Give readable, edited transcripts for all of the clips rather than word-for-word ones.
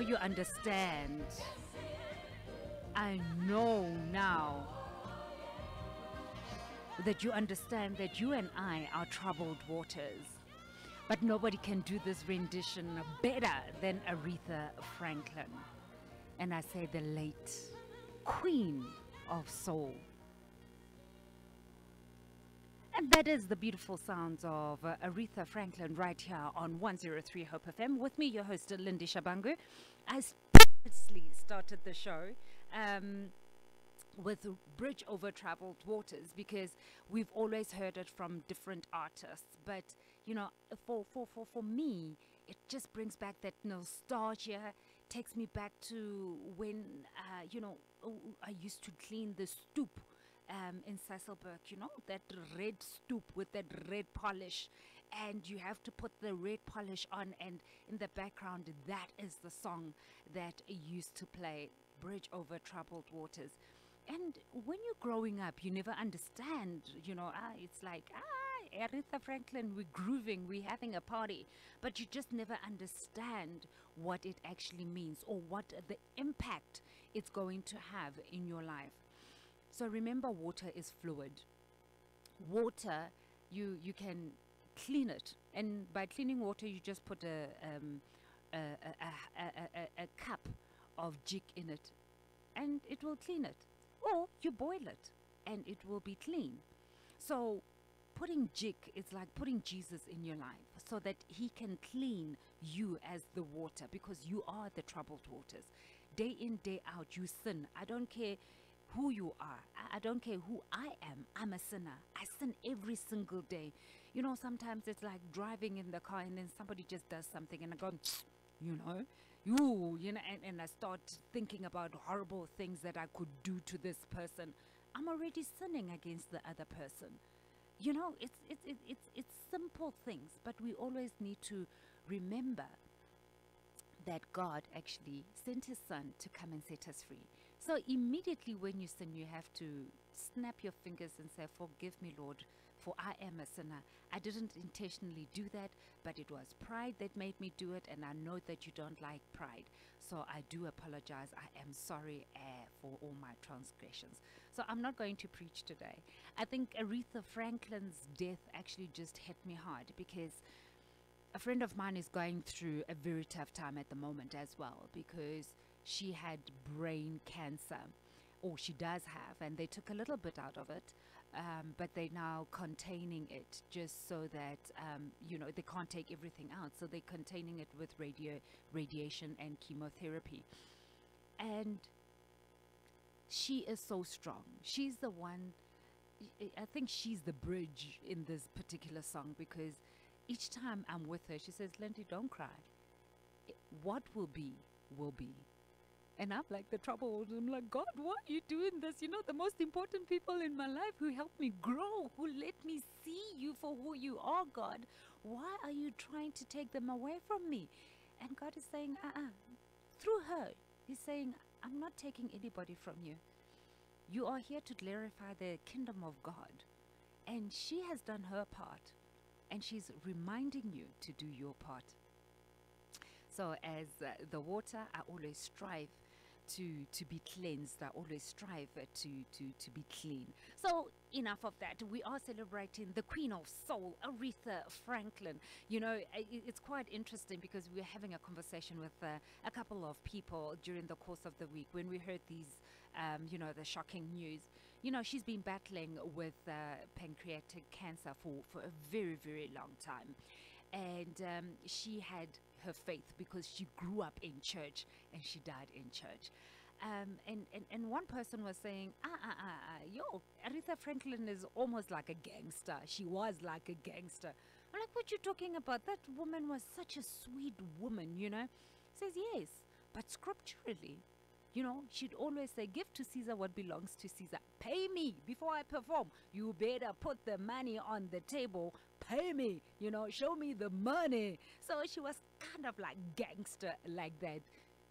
you understand. I know now that you understand that you and I are troubled waters. But nobody can do this rendition better than Aretha Franklin. And I say the late Queen of Soul. And that is the beautiful sounds of Aretha Franklin right here on 103 Hope FM. With me, your host, Lindi Shabangu. I purposely started the show with Bridge Over Troubled Waters because we've always heard it from different artists. But, you know, for me, it just brings back that nostalgia, takes me back to when, I used to clean the stoop in Sasolburg, you know, that red stoop with that red polish, and you have to put the red polish on, and in the background, that is the song that used to play, Bridge Over Troubled Waters. And when you're growing up, you never understand, you know, it's like, Aretha Franklin, we're grooving, we're having a party, but you just never understand what it actually means or what the impact it's going to have in your life. So remember, water is fluid. Water, you can clean it, and by cleaning water, you just put a cup of jig in it, and it will clean it. Or you boil it, and it will be clean. So putting jig is like putting Jesus in your life, so that He can clean you as the water, because you are the troubled waters. Day in, day out, you sin. I don't care who you are. I don't care who I am. I'm a sinner. I sin every single day. You know, sometimes it's like driving in the car and then somebody just does something and I go, and I start thinking about horrible things that I could do to this person. I'm already sinning against the other person. You know, it's simple things, but we always need to remember that God actually sent His Son to come and set us free. So immediately when you sin, you have to snap your fingers and say, forgive me, Lord, for I am a sinner. I didn't intentionally do that, but it was pride that made me do it, and I know that you don't like pride. So I do apologize. I am sorry for all my transgressions. So I'm not going to preach today. I think Aretha Franklin's death actually just hit me hard, because a friend of mine is going through a very tough time at the moment as well, because she had brain cancer, or she does have, and they took a little bit out of it, but they're now containing it just so that, they can't take everything out. So they're containing it with radiation and chemotherapy. And she is so strong. She's the one, I think she's the bridge in this particular song, because each time I'm with her, she says, Lindy, don't cry. What will be, will be. And I'm like the trouble. I'm like, God, why are you doing this? You know, the most important people in my life who helped me grow, who let me see you for who you are, God. Why are you trying to take them away from me? And God is saying, through her, He's saying, I'm not taking anybody from you. You are here to glorify the kingdom of God. And she has done her part. And she's reminding you to do your part. So as the water, I always strive to be cleansed. I always strive to be clean. So enough of that. We are celebrating the Queen of Soul, Aretha Franklin. You know, it's quite interesting because we were having a conversation with a couple of people during the course of the week when we heard these, the shocking news. You know, she's been battling with pancreatic cancer for a very, very long time. And she had her faith because she grew up in church and she died in church. And one person was saying, Aretha Franklin is almost like a gangster. She was like a gangster. I'm like, what you talking about? That woman was such a sweet woman, you know. Says, yes, but scripturally, you know, she'd always say, give to Caesar what belongs to Caesar. Pay me before I perform. You better put the money on the table. Pay me, you know, show me the money. So she was kind of like gangster like that.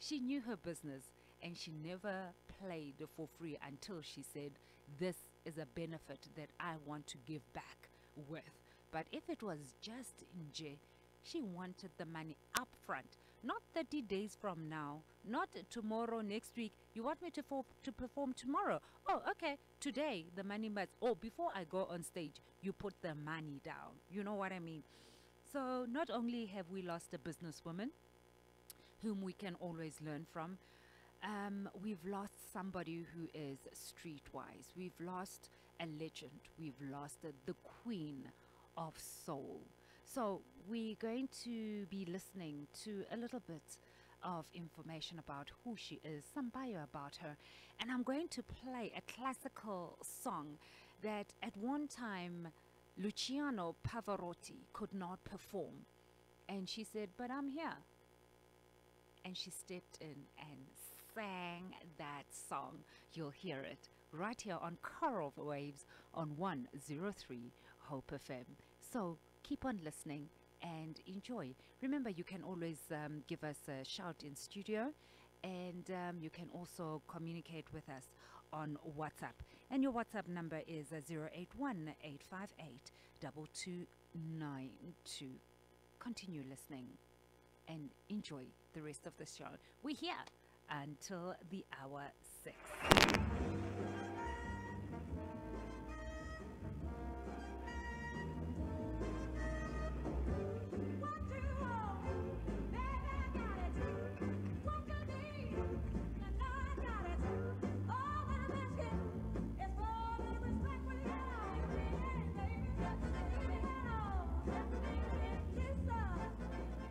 She knew her business and she never played for free until she said, this is a benefit that I want to give back with. But if it was just in J, she wanted the money up front not 30 days from now, not tomorrow, next week. You want me to perform tomorrow? Oh, okay. Today, the money must. Oh, before I go on stage, you put the money down. You know what I mean? So, not only have we lost a businesswoman whom we can always learn from, we've lost somebody who is streetwise. We've lost a legend. We've lost the queen of soul. So we're going to be listening to a little bit of information about who she is, some bio about her. And I'm going to play a classical song that at one time Luciano Pavarotti could not perform. And she said, but I'm here. And she stepped in and sang that song. You'll hear it right here on Choral Waves on 103 Hope FM. So keep on listening and enjoy. Remember, you can always give us a shout in studio, and you can also communicate with us on WhatsApp. And your WhatsApp number is 081-858-2292. Continue listening and enjoy the rest of the show. We're here until the hour 6.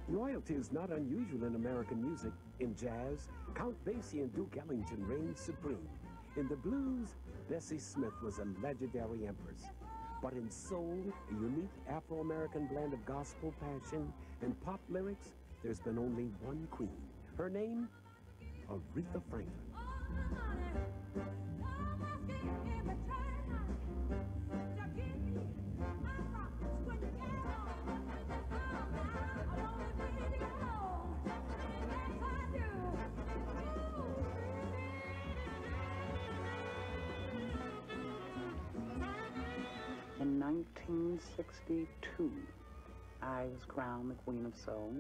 Loyalty is not unusual in American music. In jazz, Count Basie and Duke Ellington reigned supreme. In the blues, Bessie Smith was a legendary empress. But in soul, a unique Afro-American blend of gospel passion and pop lyrics, there's been only one queen. Her name, Aretha Franklin. 1962, I was crowned the Queen of Soul.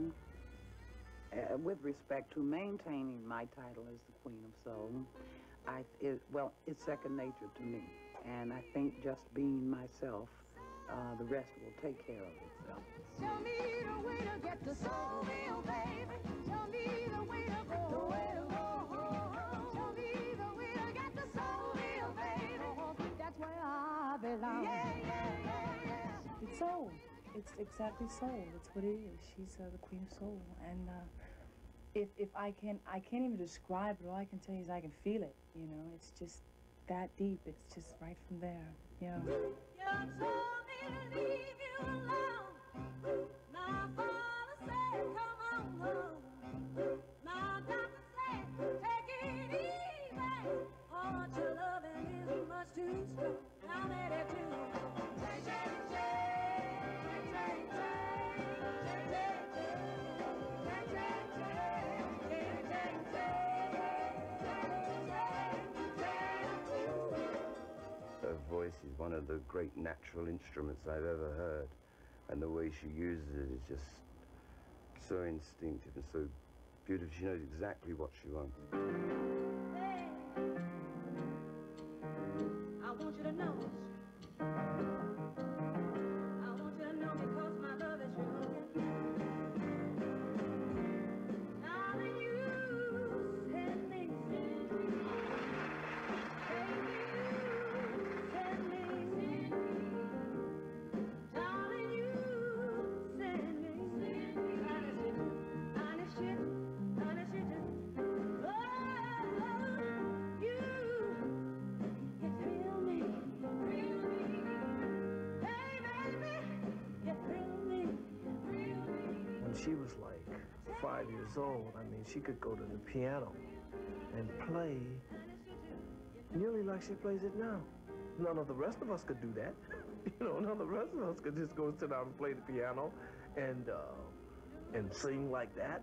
With respect to maintaining my title as the Queen of Soul, it's second nature to me. And I think just being myself, the rest will take care of itself. Show me the way to get to Soulville, baby. Show me the way to go. The way to go. Show me the way to get to Soulville, baby. That's where I belong. Yeah. It's soul. It's exactly soul. It's what it is. She's the Queen of Soul. And if I can't even describe it. All I can tell you is I can feel it. You know, it's just that deep. It's just right from there. Yeah. You told me to leave you alone. My father said, come on home. My doctor said, take it easy. Oh, but your loving is much too strong. I'm ready to Her voice is one of the great natural instruments I've ever heard, and the way she uses it is just so instinctive and so beautiful. She knows exactly what she wants. Hey, I want you to know. I want you to know because my love is yours. Darling, you set me free. Baby, you set me free. Darling, you set me free. Honest shit. Oh, you thrill me. Hey, baby, you thrill me. When she was like 5 years old, I mean, she could go to the piano and play nearly like she plays it now. None of the rest of us could do that. You know, none of the rest of us could just go sit down and play the piano and sing like that.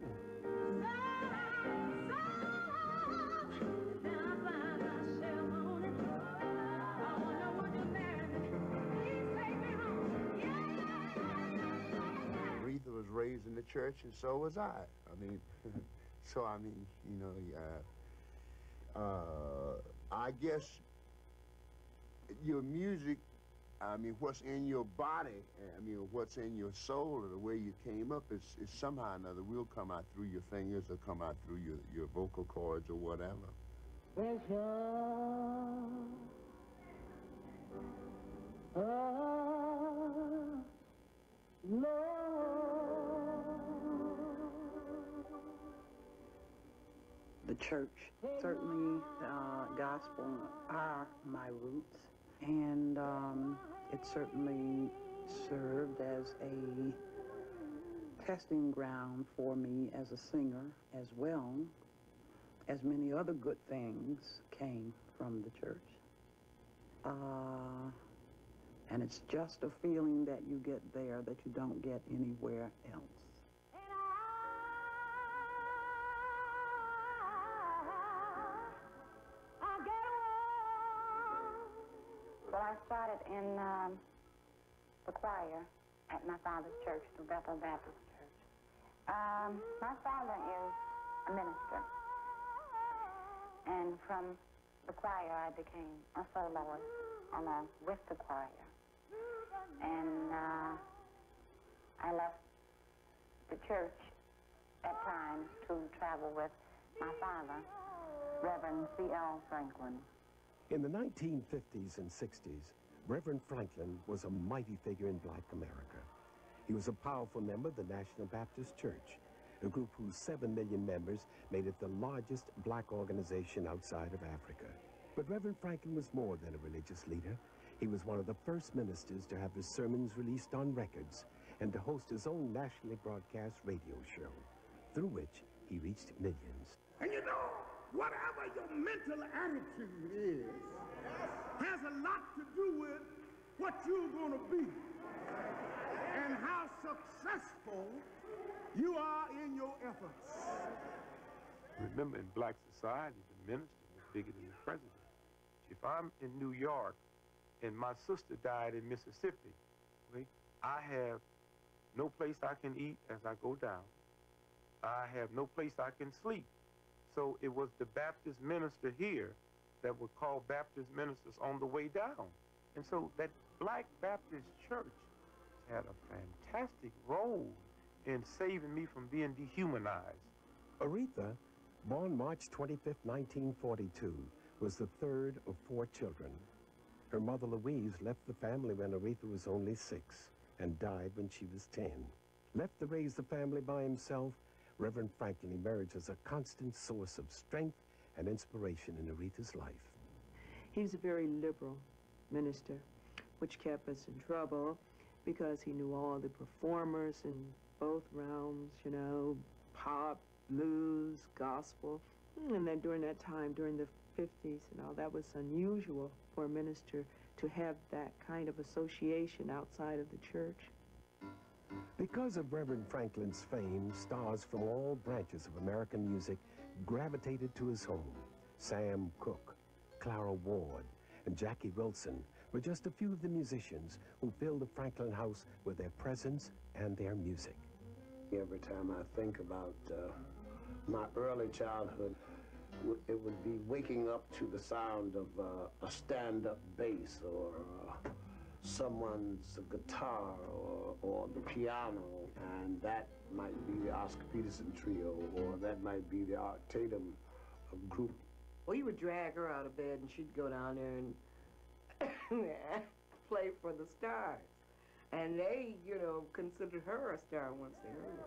Aretha was raised in in the church, and so was I. I mean, so I mean, you know, I guess your music, I mean, what's in your body, I mean, what's in your soul, or the way you came up is somehow or another will come out through your fingers or come out through your vocal cords or whatever. The church, certainly gospel are my roots, and it certainly served as a testing ground for me as a singer, as well as many other good things came from the church. And it's just a feeling that you get there that you don't get anywhere else. Well, I started in the choir at my father's church, the Bethel Baptist Church. My father is a minister, and from the choir I became a soloist along with the choir. And I left the church at times to travel with my father, Reverend C.L. Franklin. In the 1950s and 60s, Reverend Franklin was a mighty figure in Black America. He was a powerful member of the National Baptist Church, a group whose 7 million members made it the largest black organization outside of Africa. But Reverend Franklin was more than a religious leader. He was one of the first ministers to have his sermons released on records and to host his own nationally broadcast radio show, through which he reached millions. And you know, whatever your mental attitude is, has a lot to do with what you're going to be and how successful you are in your efforts. Remember, in black society, the minister was bigger than the president. If I'm in New York and my sister died in Mississippi, okay, I have no place I can eat as I go down. I have no place I can sleep. So it was the Baptist minister here that would call Baptist ministers on the way down. And so that Black Baptist church had a fantastic role in saving me from being dehumanized. Alretha, born March 25, 1942, was the third of 4 children. Her mother Louise left the family when Alretha was only 6 and died when she was 10. Left to raise the family by himself, Reverend Franklin emerged as a constant source of strength and inspiration in Aretha's life. He was a very liberal minister, which kept us in trouble because he knew all the performers in both realms, you know, pop, blues, gospel. And then during that time, during the 50s and all, that was unusual for a minister to have that kind of association outside of the church. Because of Reverend Franklin's fame, stars from all branches of American music gravitated to his home. Sam Cooke, Clara Ward, and Jackie Wilson were just a few of the musicians who filled the Franklin house with their presence and their music. Every time I think about my early childhood, it would be waking up to the sound of a stand-up bass or someone's guitar or the piano, and that might be the Oscar Peterson Trio, or that might be the Art Tatum group. Well, you would drag her out of bed and she'd go down there and play for the stars. And they, you know, considered her a star once they heard her.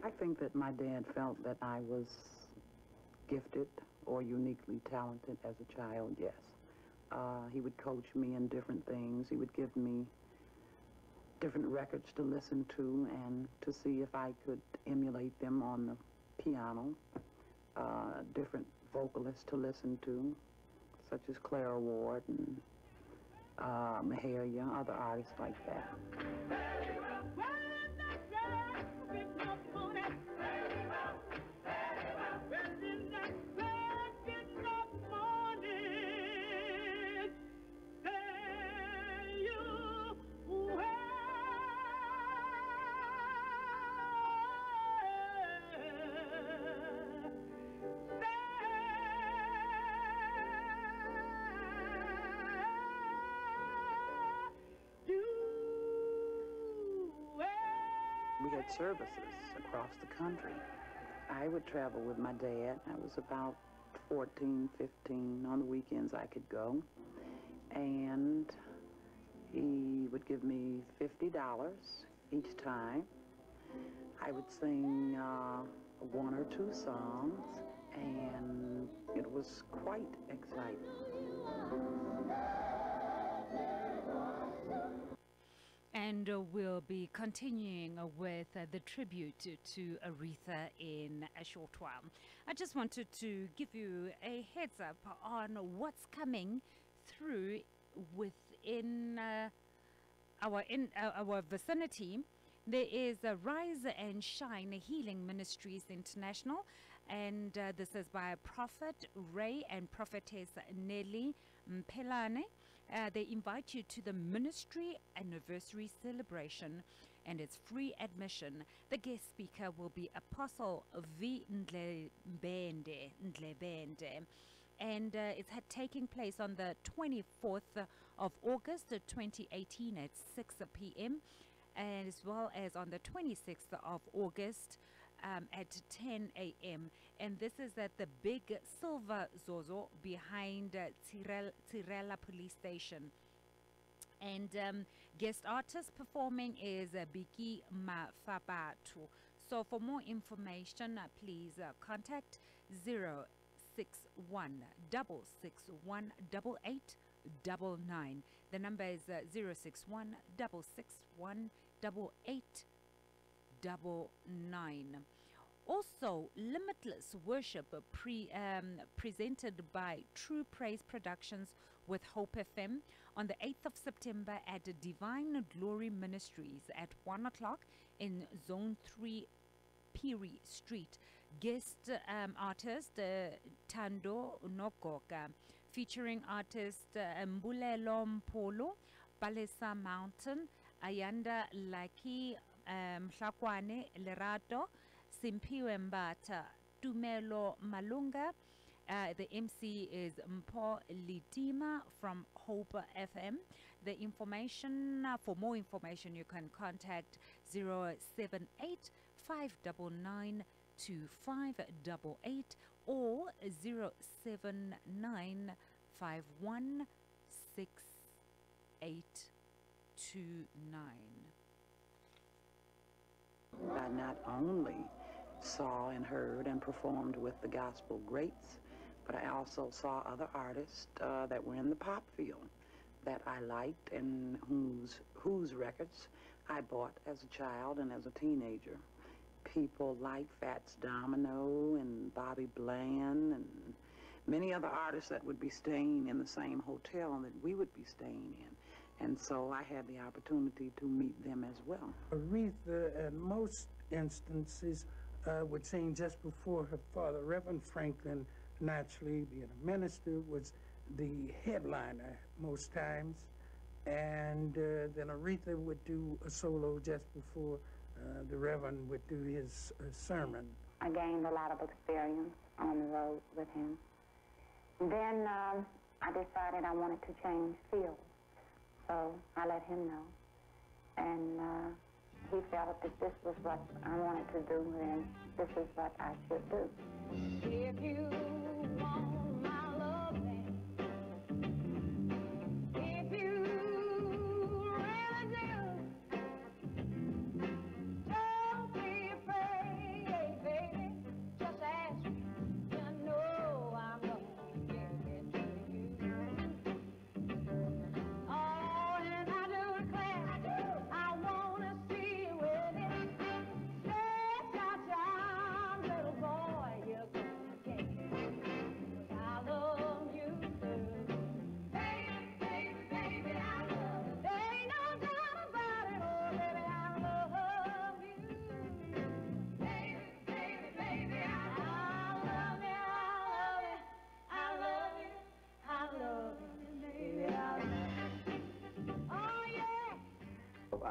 I think that my dad felt that I was gifted or uniquely talented as a child, yes. He would coach me in different things. He would give me different records to listen to and to see if I could emulate them on the piano. Different vocalists to listen to, such as Clara Ward and Mahalia, other artists like that. We had services across the country. I would travel with my dad. I was about 14, 15. On the weekends I could go. And he would give me $50 each time. I would sing one or two songs, and it was quite exciting. And we'll be continuing with the tribute to Alretha in a short while. I just wanted to give you a heads up on what's coming through within our vicinity. There is a Rise and Shine Healing Ministries International, and this is by Prophet Ray and Prophetess Nelly Mpelane. They invite you to the ministry anniversary celebration, and it's free admission. The guest speaker will be Apostle V. Ndlebende, and it's taking place on the 24th of August 2018 at 6 p.m. and as well as on the 26th of August at 10 a.m. And this is at the Big Silver Zozo behind Tirela Police Station. And guest artist performing is Biki Mafabatu. So for more information, please contact 061 661 8899. The number is 061 661 8899. Also, Limitless Worship presented by True Praise Productions with Hope FM on the 8th of September at Divine Glory Ministries at 1 o'clock in Zone 3, Piri Street. Guest artist Tando Nokoka, featuring artist Mbulelo Mpolo, Palesa Mountain, Ayanda Laki, Mhlakwane Lerato, Simpiwe Mbata, Tumelo Malunga. The MC is Mpo Litima from Hope FM. The information, for more information, you can contact 078 599 2588 or 079 51 6829. I not only saw and heard and performed with the gospel greats, but I also saw other artists that were in the pop field that I liked and whose records I bought as a child and as a teenager. People like Fats Domino and Bobby Bland and many other artists that would be staying in the same hotel that we would be staying in. And so I had the opportunity to meet them as well. Alretha, in most instances, would sing just before her father. Reverend Franklin, naturally being a minister, was the headliner most times. And then Alretha would do a solo just before the Reverend would do his sermon. I gained a lot of experience on the road with him. Then I decided I wanted to change fields. So I let him know. And he felt that this was what I wanted to do, and this is what I should do. If you want my loving, if you really do, don't be afraid, baby. Just ask me. You know I'm gonna give it to you. Oh, and I do declare, I wanna see you with it. Stretch out your arms, little boy, you're gonna get it.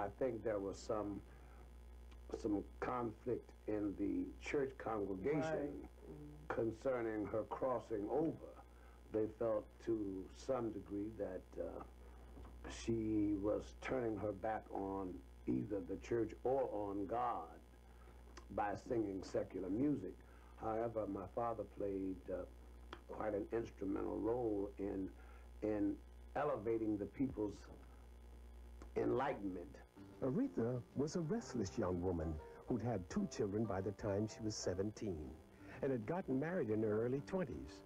I think there was some conflict in the church congregation concerning her crossing over. They felt to some degree that she was turning her back on either the church or on God by singing secular music. However, my father played quite an instrumental role in elevating the people's enlightenment. Aretha was a restless young woman who'd had 2 children by the time she was 17 and had gotten married in her early 20s.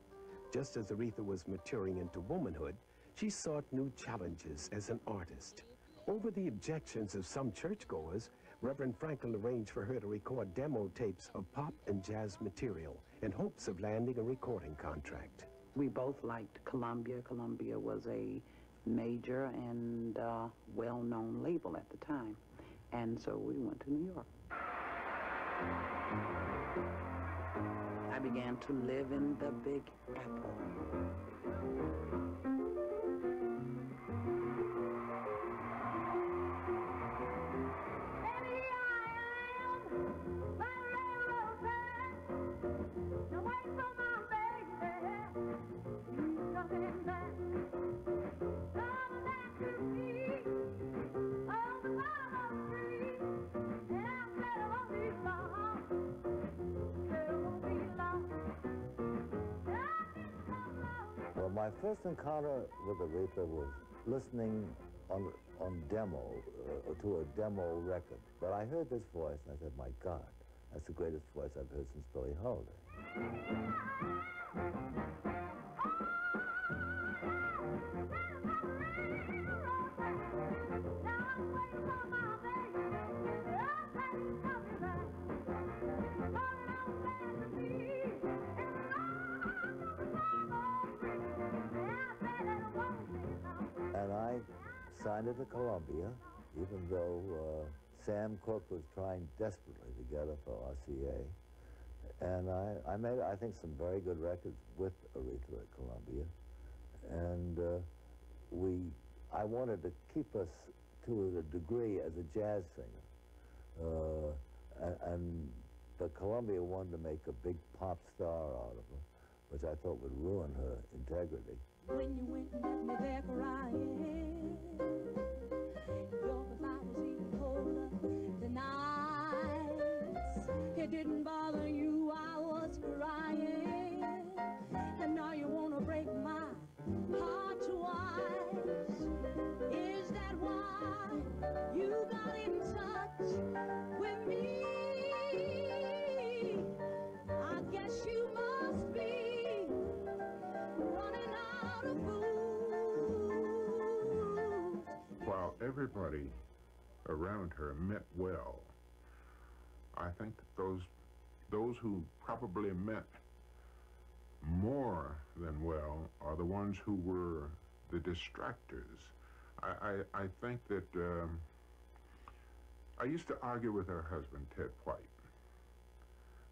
Just as Aretha was maturing into womanhood, she sought new challenges as an artist. Over the objections of some churchgoers, Reverend Franklin arranged for her to record demo tapes of pop and jazz material in hopes of landing a recording contract. We both liked Columbia. Columbia was a major and well-known label at the time. And so we went to New York. I began to live in the Big Apple. Well, my first encounter with Aretha was listening on demo, to a demo record. But I heard this voice, and I said, my God, that's the greatest voice I've heard since Billie Holiday. And I signed it to Columbia, even though Sam Cooke was trying desperately to get her for RCA. And I made, I think, some very good records with Aretha at Columbia. And I wanted to keep us to a degree as a jazz singer. But Columbia wanted to make a big pop star out of her, which I thought would ruin her integrity. When you went and left me there crying, your goodbye was even colder than ice. It didn't bother you, I was crying, and now you want to break my heart twice. Is that why you got in touch with me? I guess you must be running out of food. While everybody around her meant well, I think that those who probably meant more than well are the ones who were the distractors. I think that I used to argue with her husband, Ted White.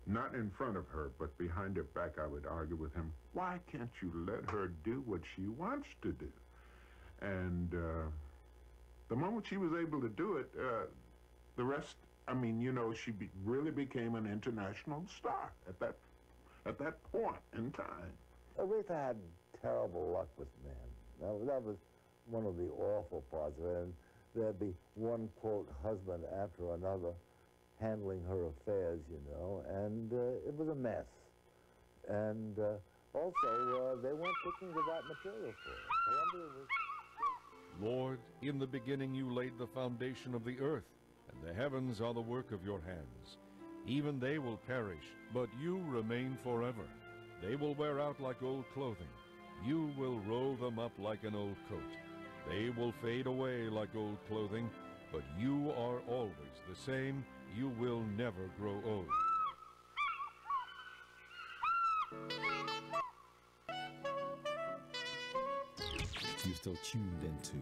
Not in front of her, but behind her back I would argue with him, why can't you let her do what she wants to do? And the moment she was able to do it, the rest, I mean, you know, she really became an international star at that point in time. Aretha had terrible luck with men. That was one of the awful parts of it. And there'd be one, quote, husband after another handling her affairs, you know, and it was a mess. And also, they weren't picking the right material for her. Columbia was... Lord, in the beginning you laid the foundation of the earth, and the heavens are the work of your hands. Even they will perish, but you remain forever. They will wear out like old clothing. You will roll them up like an old coat. They will fade away like old clothing, but you are always the same. You will never grow old. You're still tuned into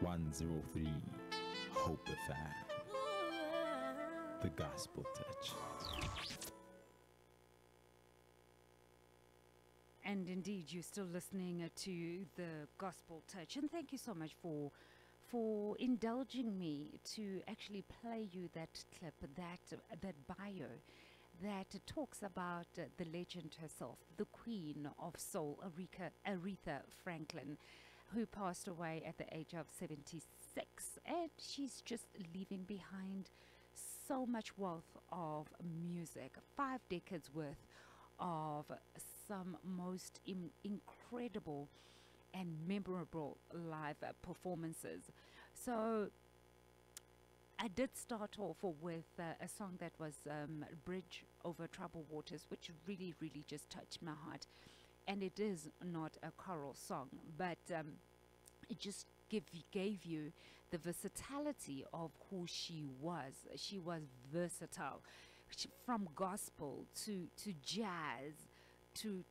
103 Hope FM, the Gospel Touch. And indeed, you're still listening to the Gospel Touch. And thank you so much for for indulging me to actually play you that clip, that bio that talks about the legend herself, the Queen of Soul, Aretha Franklin, who passed away at the age of 76. And she's just leaving behind so much wealth of music, 5 decades worth of some most incredible and memorable live performances. So I did start off with a song that was Bridge Over Troubled Waters, which really, really just touched my heart. And it is not a choral song, but it just gave you the versatility of who she was. She was versatile, from gospel to jazz to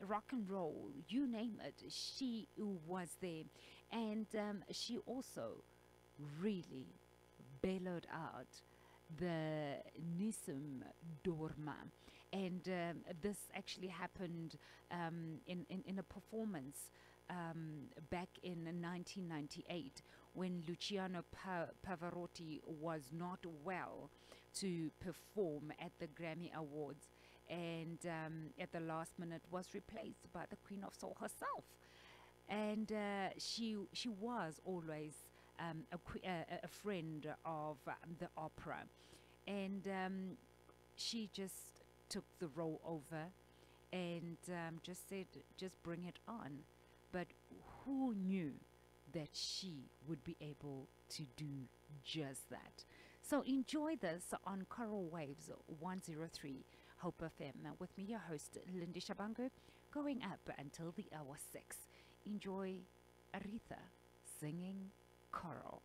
rock and roll, you name it, she was there. And she also really bellowed out the Nisum Dorma. And this actually happened in a performance back in 1998, when Luciano Pavarotti was not well to perform at the Grammy Awards, and at the last minute was replaced by the Queen of Soul herself. And she was always a friend of the opera, and she just took the role over and just said, just bring it on. But who knew that she would be able to do just that? So enjoy this on Choral Waves 103 Hope FM with me, your host, Lindi Shabangu, going up until the hour 6. Enjoy Aretha singing Choral.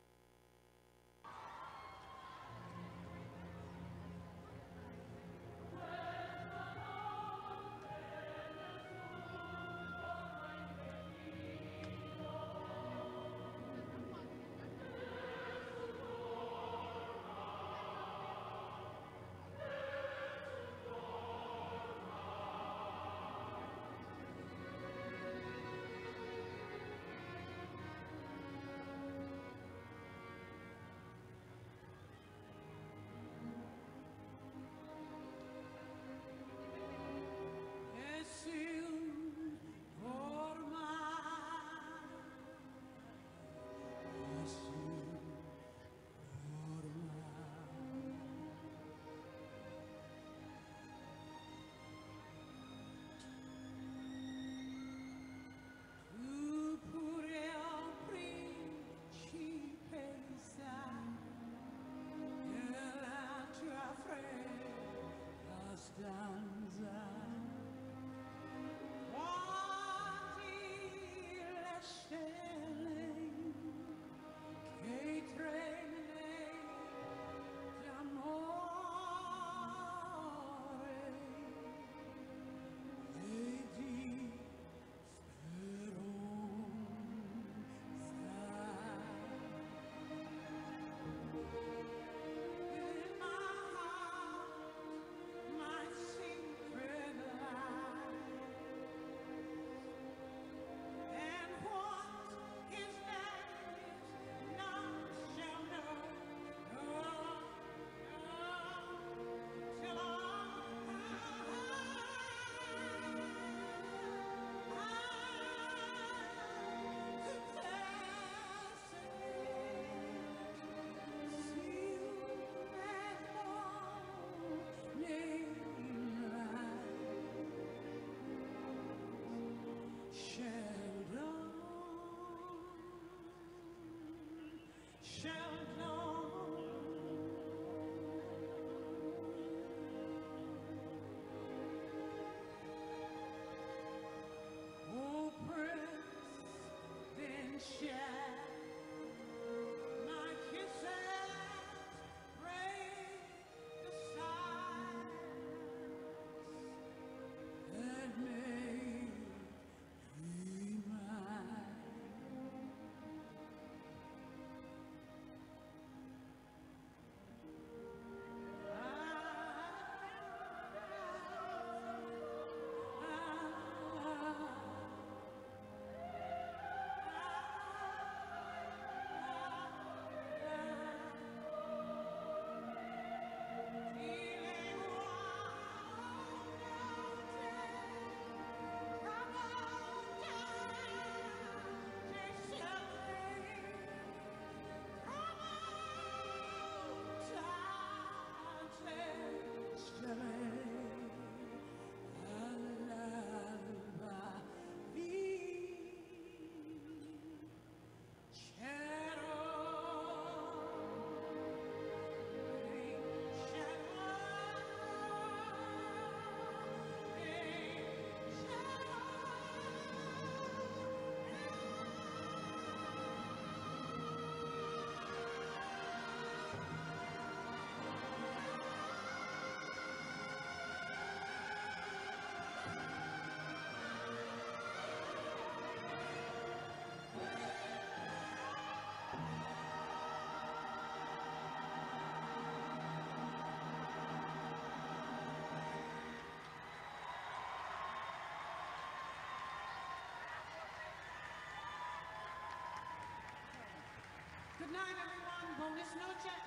Good night, everyone. Buenas noches.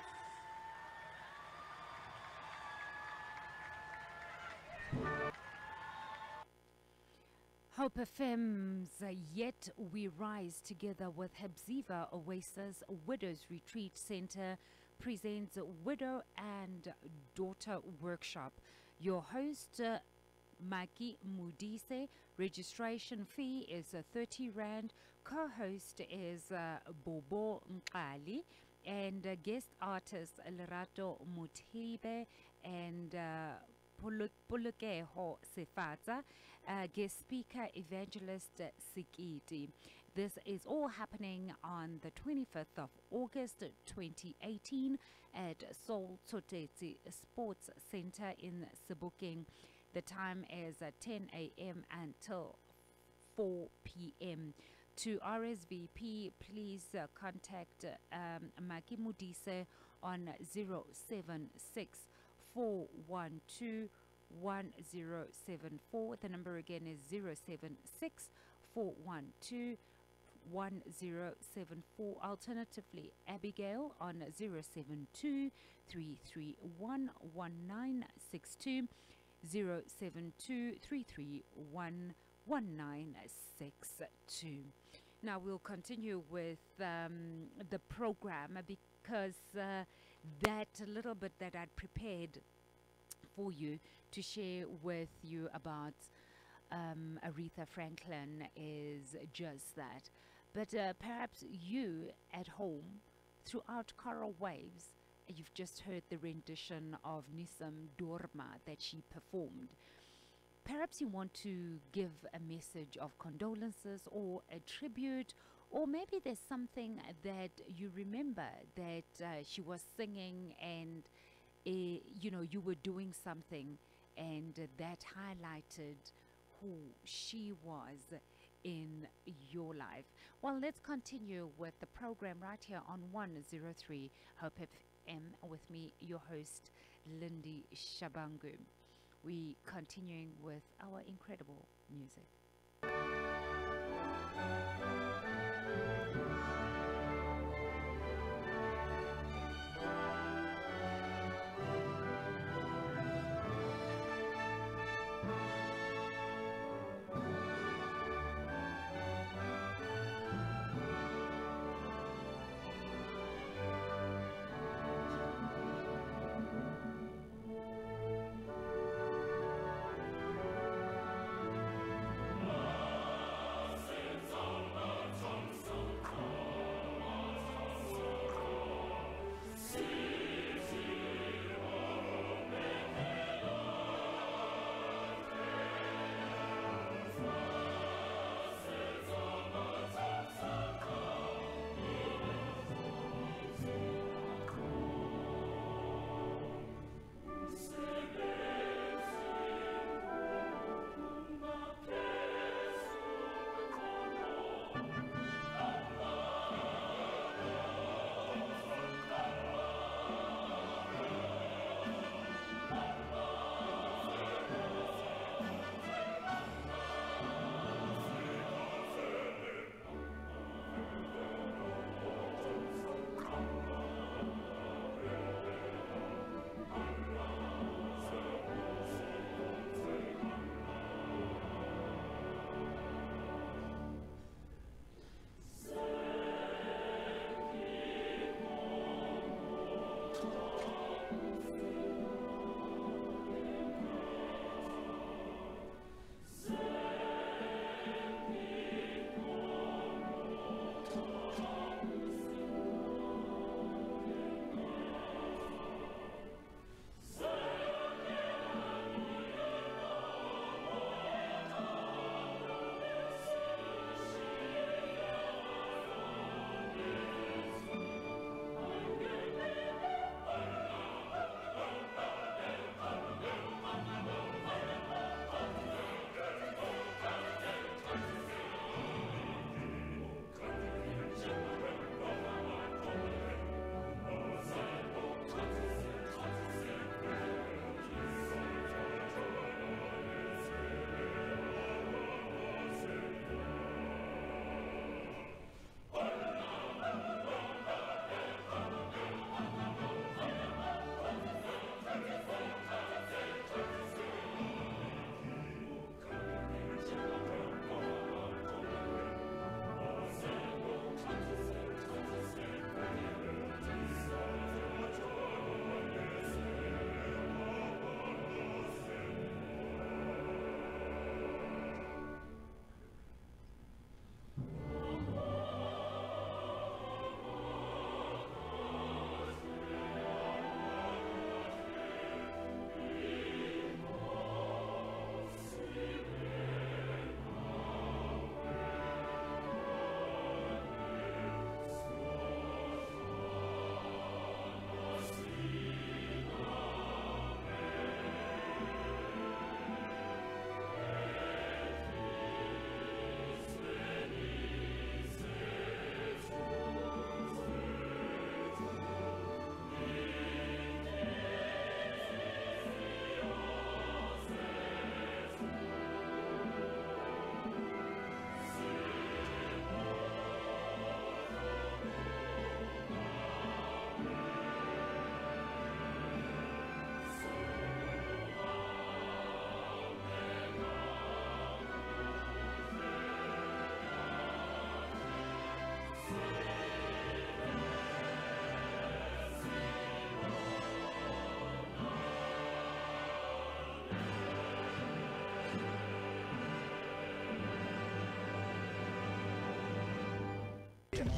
Hope FM's Yet We Rise together with Hebziva Oasis Widows Retreat Center presents Widow and Daughter Workshop. Your host, Maki Mudise. Registration fee is 30 Rand. Co-host is Bobo Nkali. And guest artists Lerato Mutibe and Pulukeho Sefata. Guest speaker Evangelist Sikiti. This is all happening on the 25th of August 2018 at Seoul Toteti Sports Center in Sebokeng. The time is 10 a.m. until 4 p.m. To RSVP, please contact Maki Mudise on 076 412 1074. The number again is 076 412 1074. Alternatively, Abigail on 072 331 1962. 072 331 1962. Now we'll continue with the program because that little bit that I'd prepared for you to share with you about Aretha Franklin is just that. But perhaps you at home, throughout Choral Waves, you've just heard the rendition of Nisam Dorma that she performed. Perhaps you want to give a message of condolences or a tribute, or maybe there's something that you remember that she was singing and you were doing something and that highlighted who she was in your life. Well, let's continue with the program right here on 103 Hope FM with me, your host, Lindi Shabangu. We continuing with our incredible music. Sing song.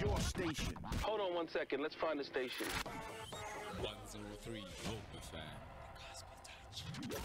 your station. Hold on 1 second. Let's find the station. 103 Hope FM. Gospel Touch.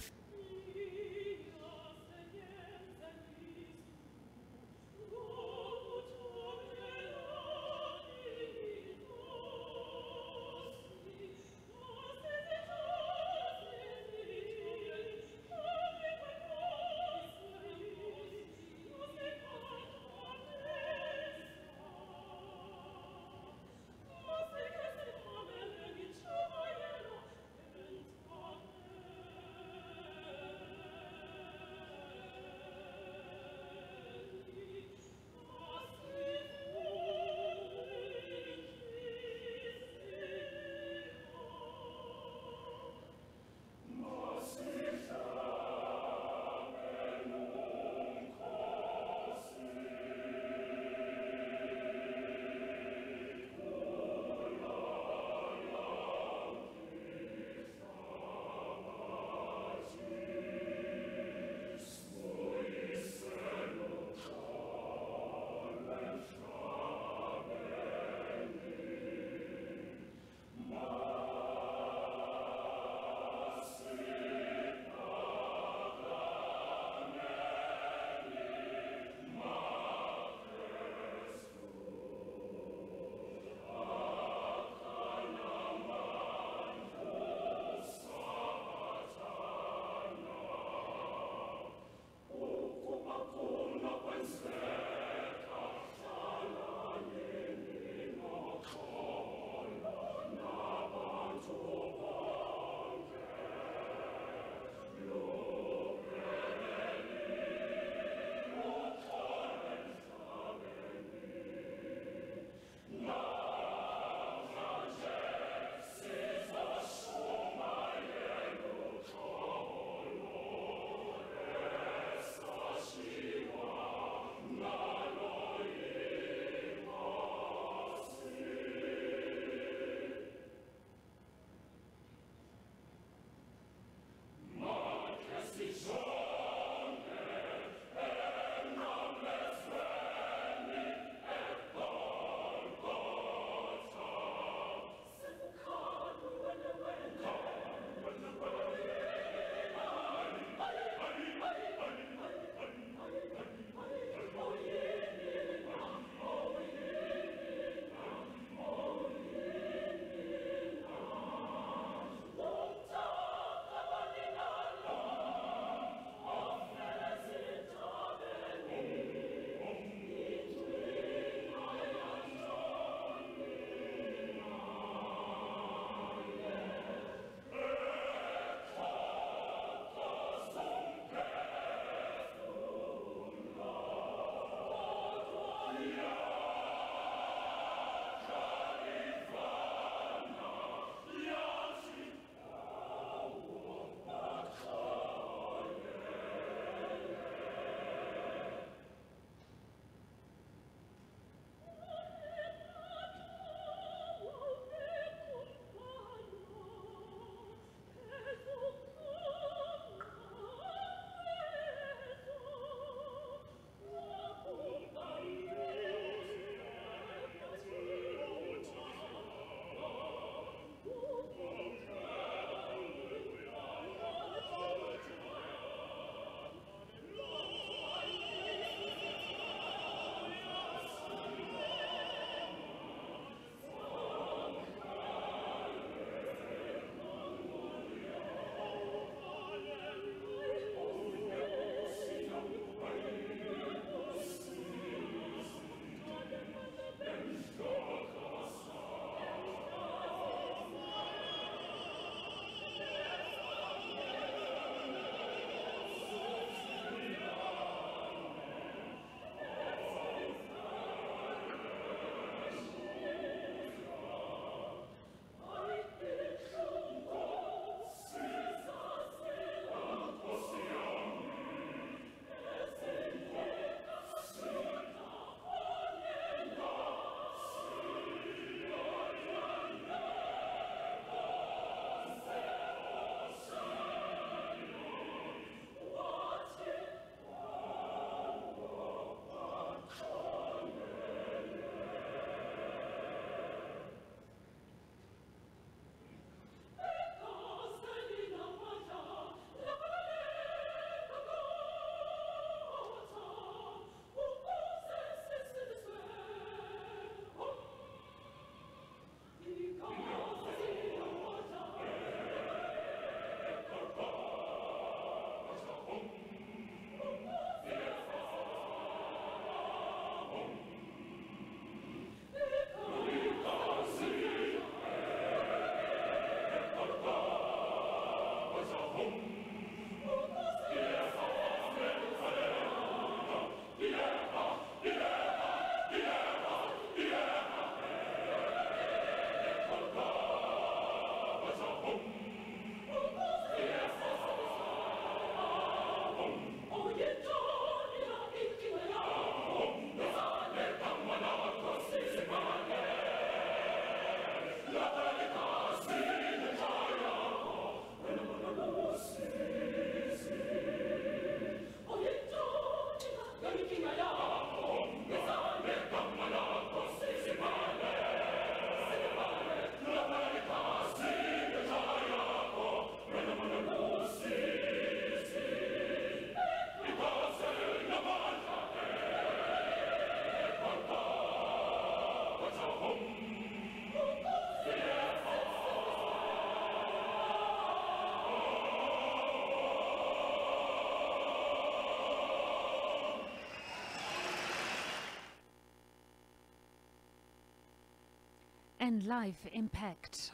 and life impact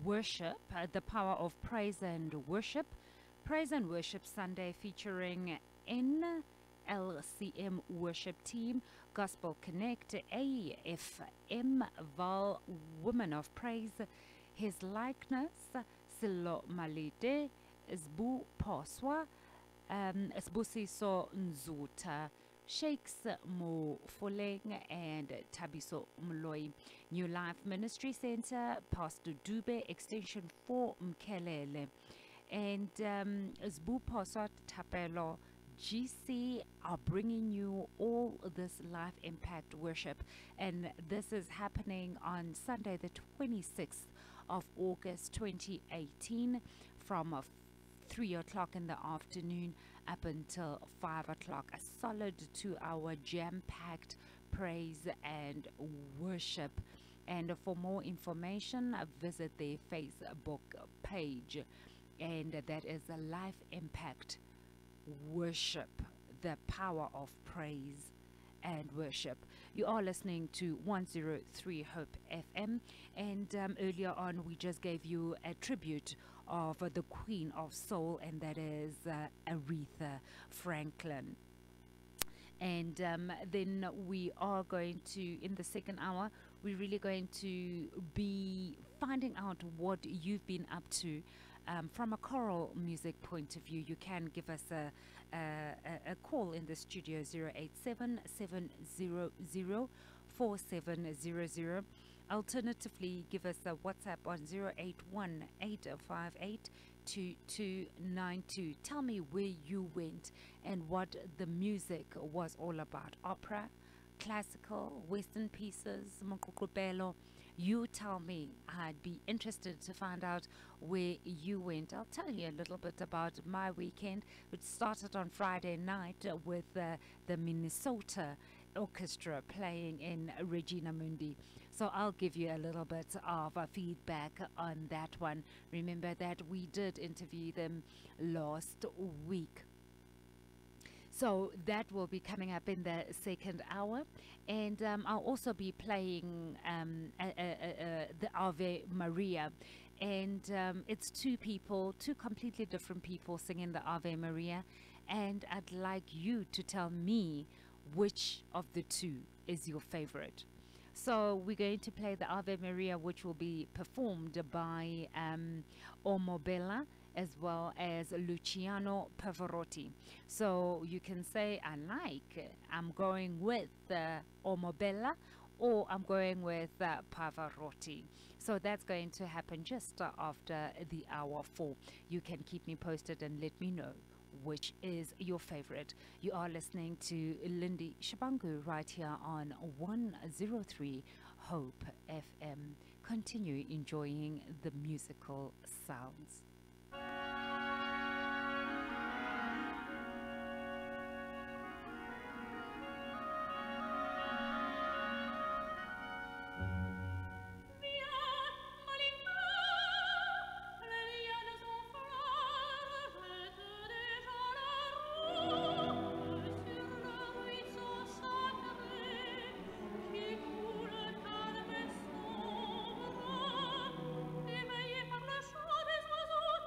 worship, the power of praise and worship. Praise and Worship Sunday featuring NLCM Worship Team, Gospel Connect, AFM Val, Women of Praise, His Likeness, Silo Malite, Sbu Poswa, Sbusiso Nzuta, Shakes Mo Foleng, and Tabiso Mloi. New Life Ministry Center, Pastor Dube, Extension 4 Mkelele. And Sbu Poswa Tapelo GC are bringing you all this life impact worship, and this is happening on Sunday the 26th of August 2018 from 3 o'clock in the afternoon up until 5 o'clock. A solid 2-hour jam-packed praise and worship. And for more information, visit their Facebook page, and that is a Life Impact Worship, the power of praise and worship. You are listening to 103 Hope FM, and earlier on we just gave you a tribute of the Queen of Soul, and that is Aretha Franklin. And then we are going to, in the second hour, we're really going to be finding out what you've been up to. From a choral music point of view, you can give us a call in the studio, 087-700-4700. Alternatively, give us a WhatsApp on 081-858-2292. Tell me where you went and what the music was all about. Opera, classical, Western pieces, Mokokopelo. You tell me. I'd be interested to find out where you went. I'll tell you a little bit about my weekend. It started on Friday night with the Minnesota Orchestra playing in Regina Mundi. So I'll give you a little bit of feedback on that one. Remember that we did interview them last week. So that will be coming up in the second hour. And I'll also be playing the Ave Maria. And it's two completely different people singing the Ave Maria. And I'd like you to tell me which of the two is your favorite. So we're going to play the Ave Maria, which will be performed by Omobella as well as Luciano Pavarotti. So you can say, I'm going with Omobella, or I'm going with Pavarotti. So that's going to happen just after the hour 4. You can keep me posted and let me know which is your favorite. You are listening to Lindi Shabangu right here on 103 Hope FM. Continue enjoying the musical sounds. Éveillé par le chant des oiseaux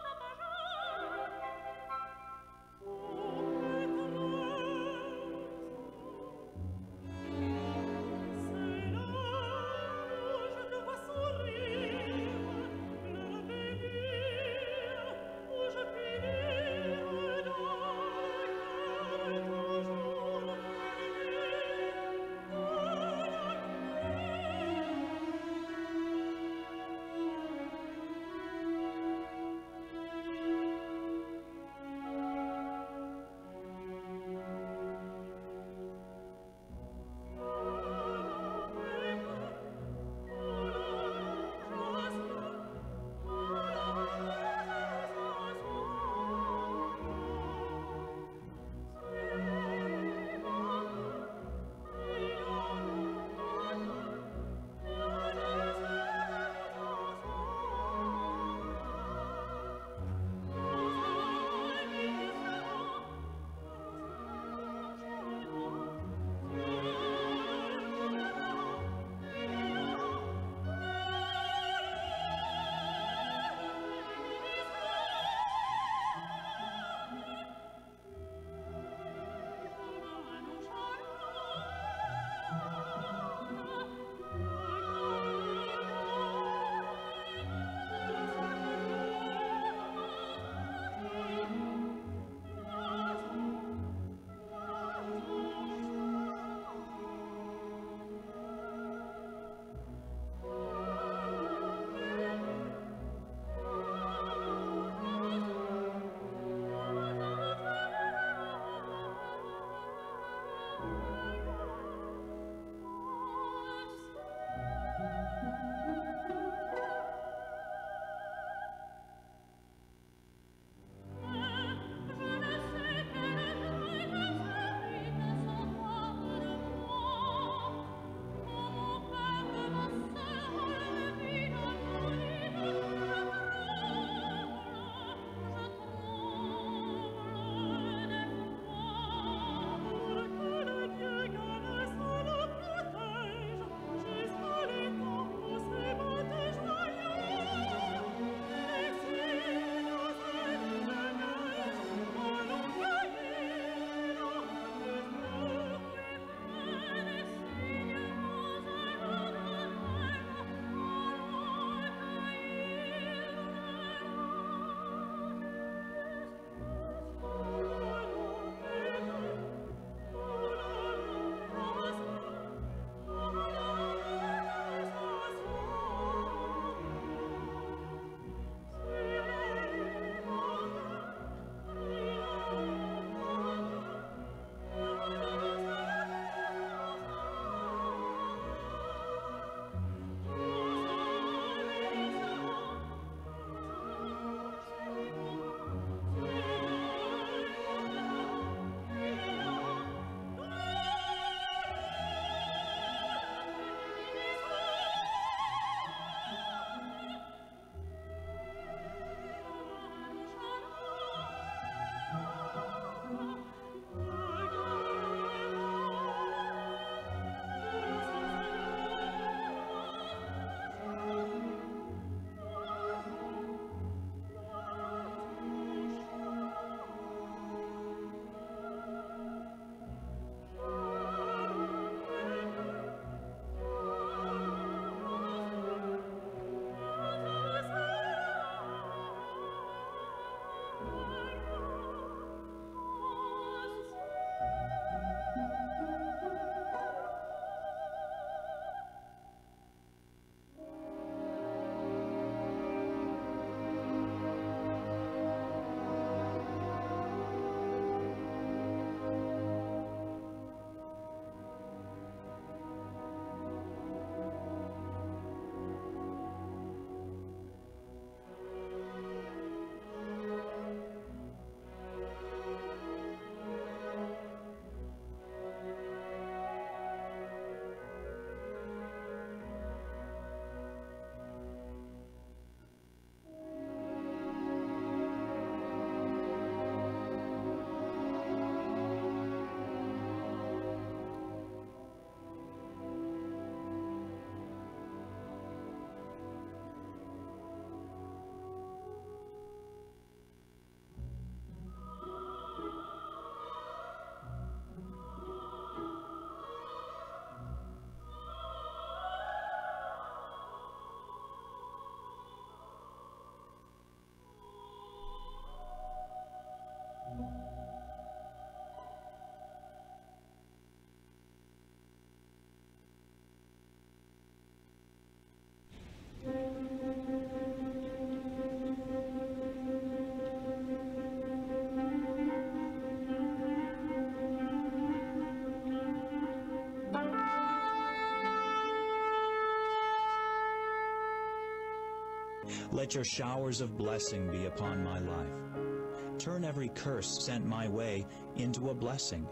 Let your showers of blessing be upon my life. Turn every curse sent my way into a blessing.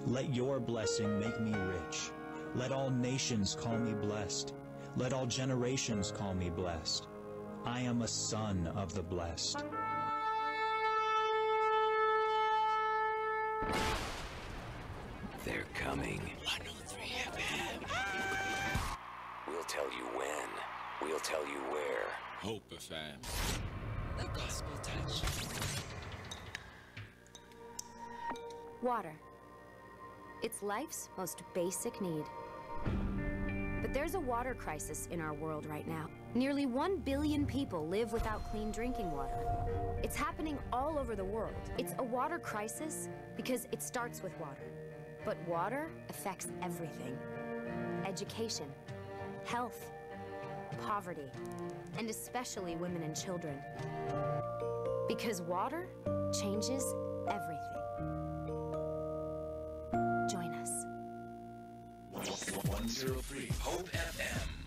Let your blessing make me rich. Let all nations call me blessed. Let all generations call me blessed. I am a son of the blessed. They're coming. 103 FM. We'll tell you when. We'll tell you where. Hope FM. The Gospel Touch. Water. It's life's most basic need. But there's a water crisis in our world right now. Nearly 1 billion people live without clean drinking water. It's happening all over the world. It's a water crisis because it starts with water. But water affects everything. Education, health, poverty, and especially women and children. Because water changes everything. Join us. 103 Hope FM.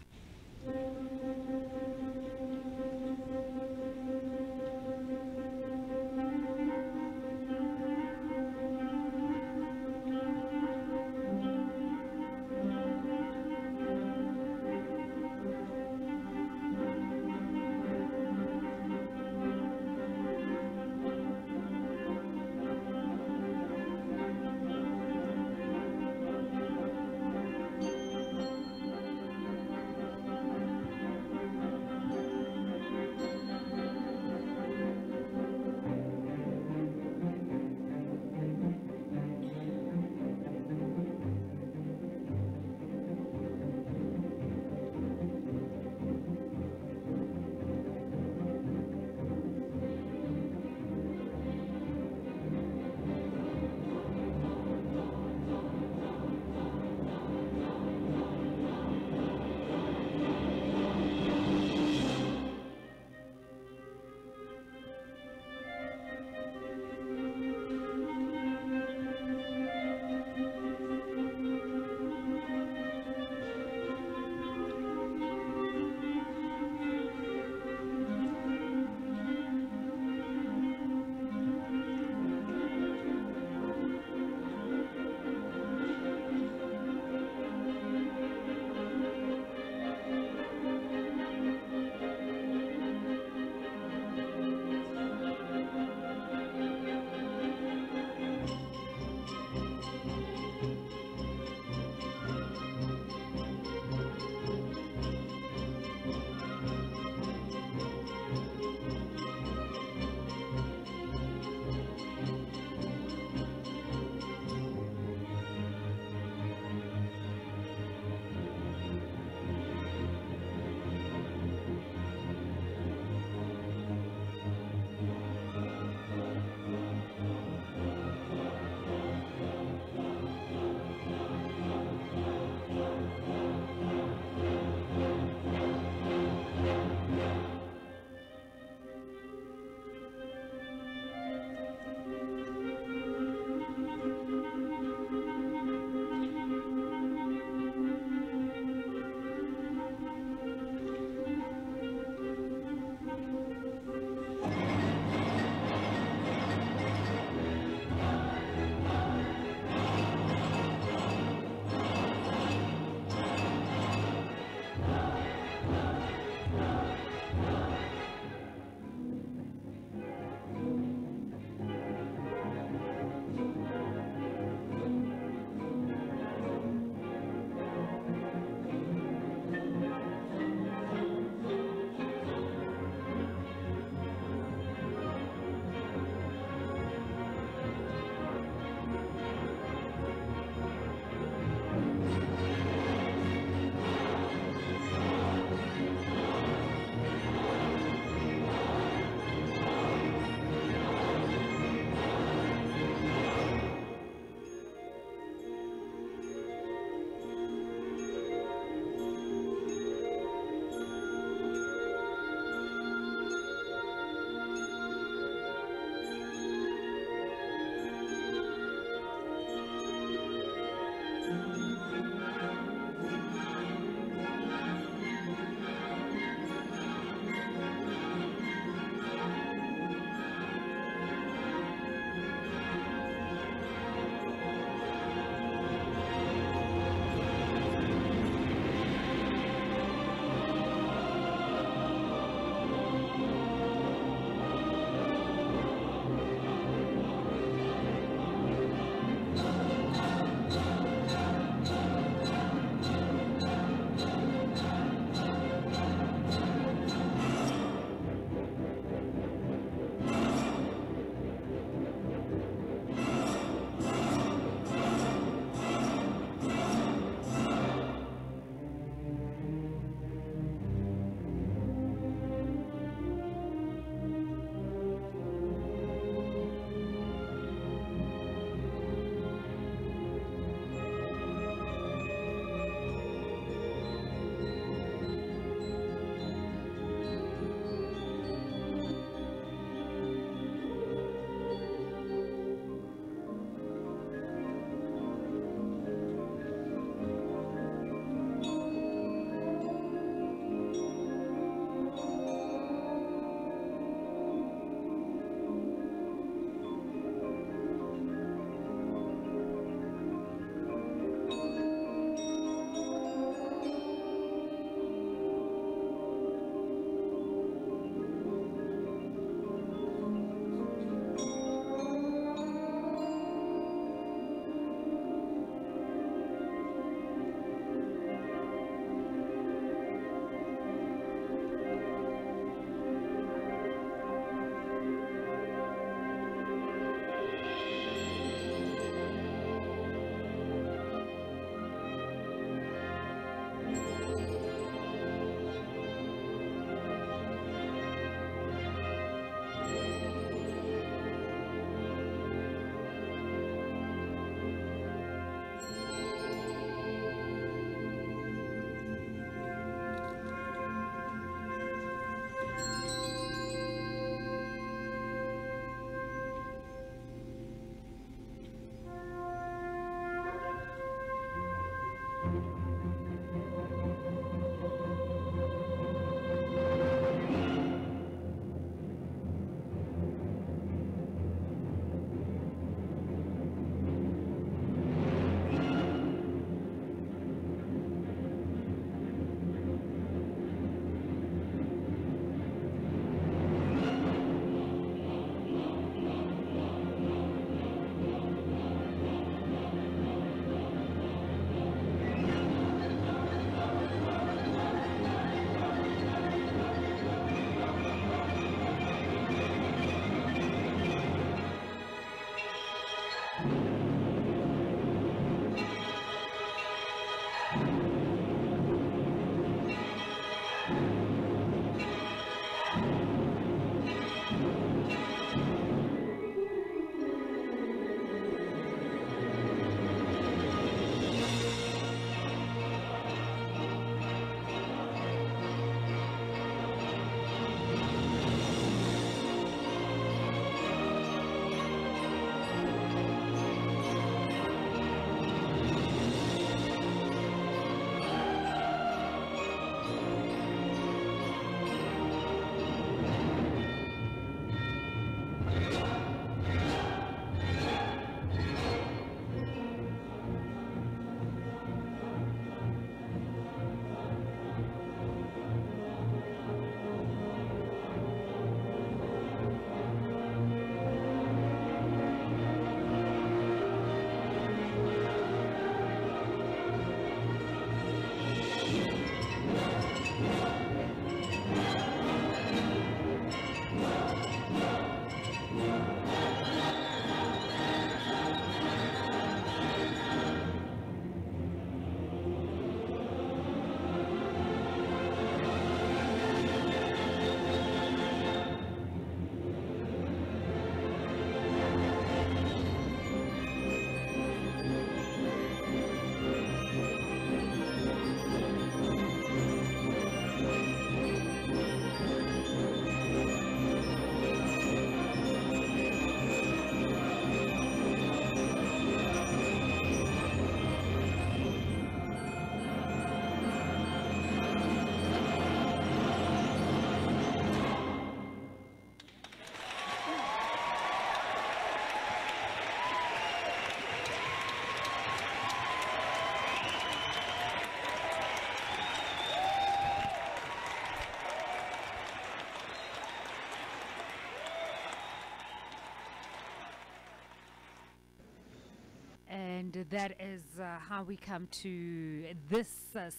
And that is how we come to this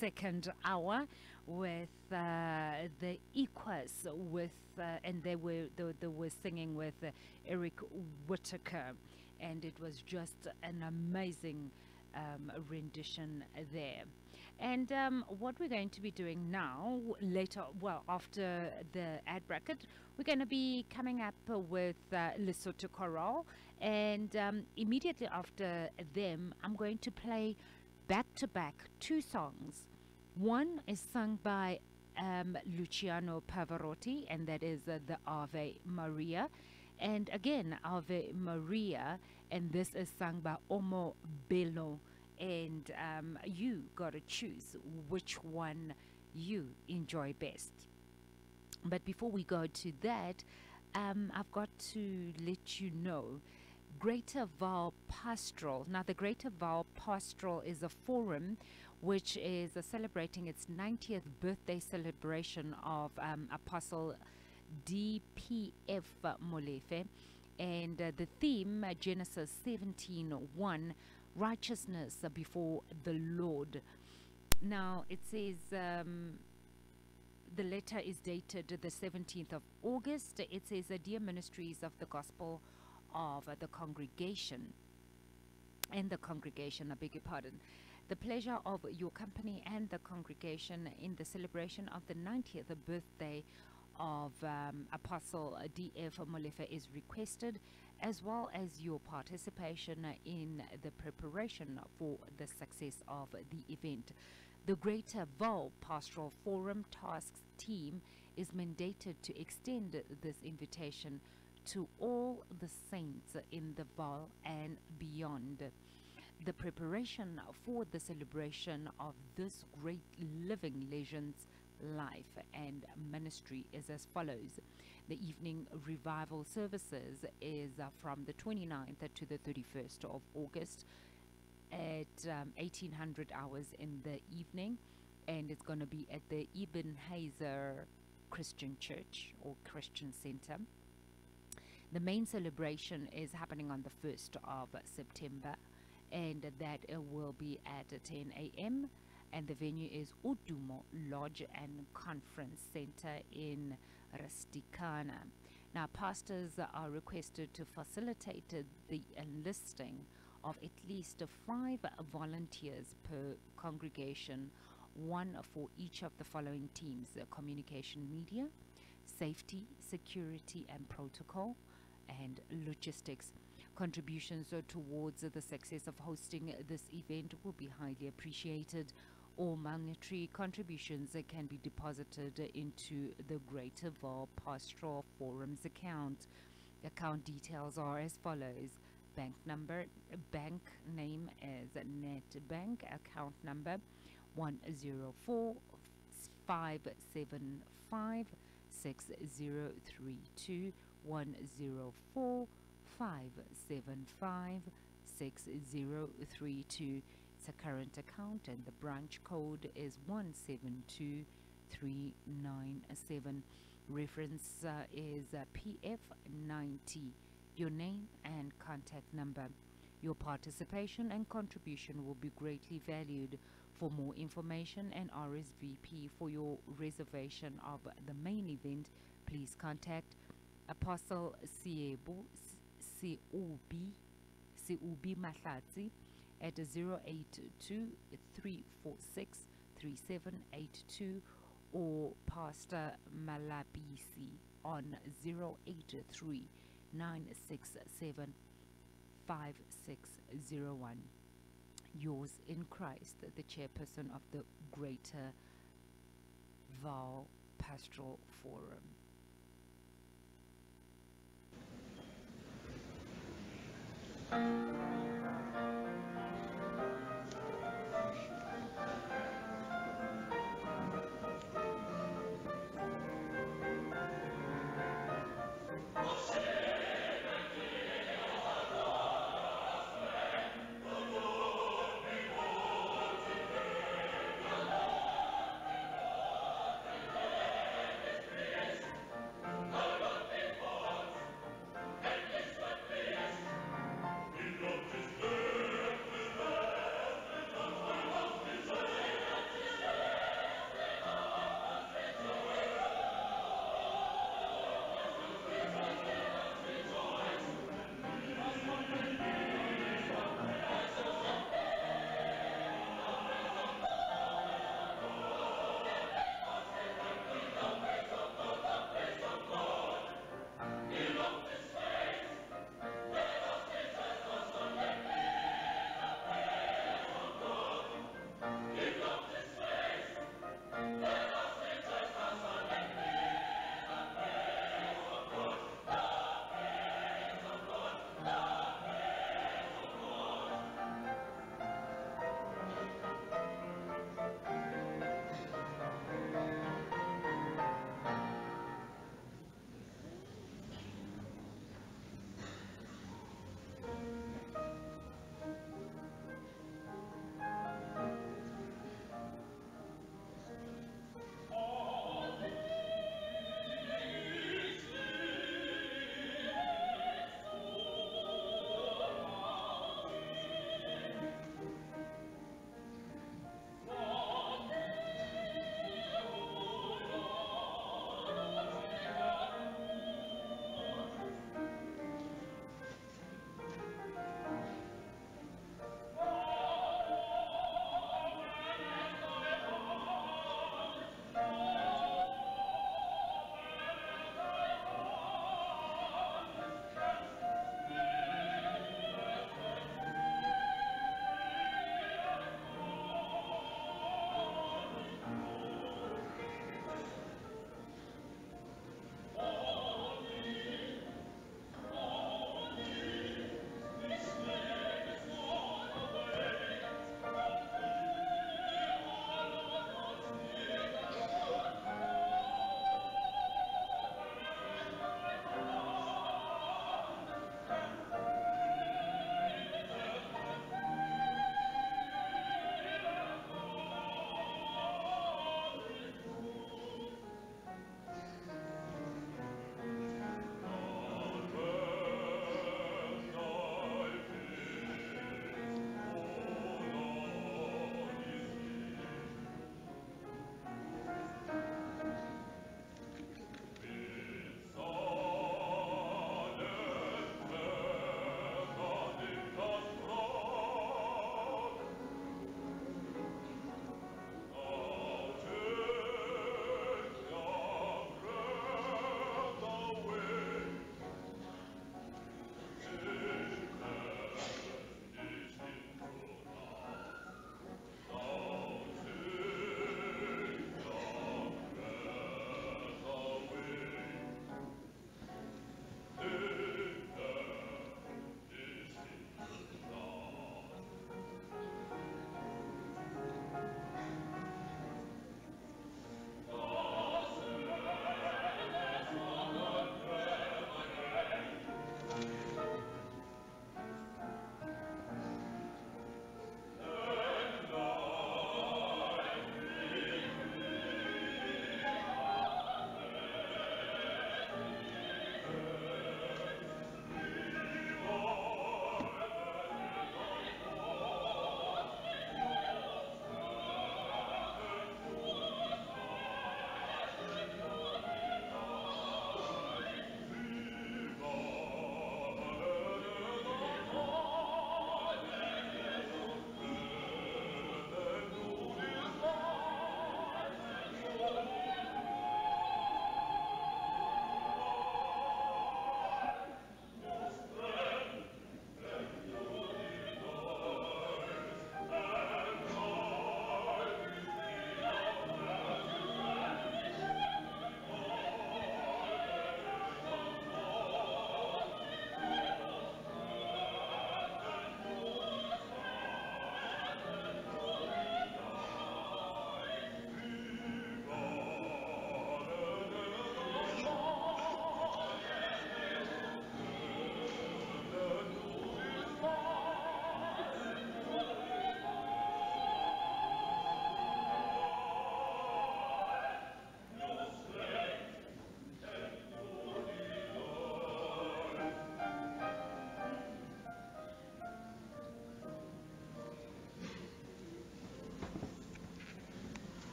second hour with the Equus with and they were singing with Eric Whitaker, and it was just an amazing rendition there. And what we're going to be doing now, later, well, after the ad bracket, we're going to be coming up with Lesotho Choral. And immediately after them, I'm going to play back-to-back two songs. One is sung by Luciano Pavarotti, and that is the Ave Maria. And again, Ave Maria, and this is sung by Omo Bello. And you got to choose which one you enjoy best. But before we go to that, I've got to let you know Greater Val Pastoral. Now, the Greater Val Pastoral is a forum which is celebrating its 90th birthday celebration of Apostle D.P.F. Molefe. And the theme, Genesis 17:1, righteousness before the Lord. Now, it says the letter is dated the 17th of August. It says, Dear Ministries of the Gospel of the Congregation, I beg your pardon. The pleasure of your company and the congregation in the celebration of the 90th birthday of Apostle D.F. Molefe is requested, as well as your participation in the preparation for the success of the event. The Greater Val Pastoral Forum Tasks Team is mandated to extend this invitation to all the saints in the Val and beyond. The preparation for the celebration of this great living legend's life and ministry is as follows. The evening revival services is from the 29th to the 31st of August at 1800 hours in the evening, and it's going to be at the Ebenezer Christian Church or Christian Center. The main celebration is happening on the 1st of September, and that will be at 10 a.m. and the venue is Udumo Lodge and Conference Center in Rusticana. Now, pastors are requested to facilitate the enlisting of at least 5 volunteers per congregation, one for each of the following teams: communication media, safety, security and protocol, and logistics. Contributions towards the success of hosting this event will be highly appreciated. All monetary contributions can be deposited into the Greater Val Pastoral Forum's account. Account details are as follows: bank number, bank name as NetBank, account number 104-575-6032, 104-575-6032. It's a current account and the branch code is 172397. Reference is PF90. Your name and contact number. Your participation and contribution will be greatly valued. For more information and RSVP for your reservation of the main event, please contact Apostle Siubi Mahlatsi at 082-346-3782 or Pastor Malabisi on 083-967-5601. Yours in Christ, the chairperson of the Greater Val Pastoral Forum. We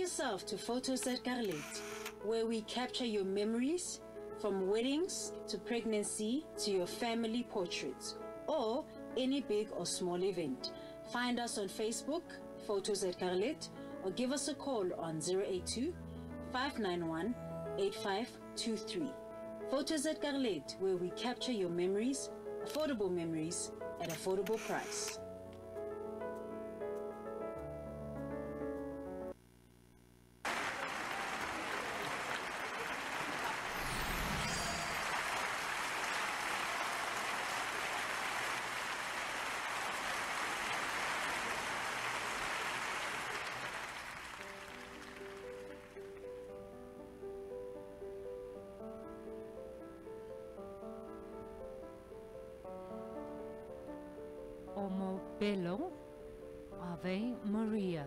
yourself to Photos at Garlet, where we capture your memories from weddings to pregnancy to your family portraits or any big or small event. Find us on Facebook, Photos at Garlet, or give us a call on 082-591-8523. Photos at Garlet, where we capture your memories, affordable memories at affordable price. Omo Bello, Ave Maria.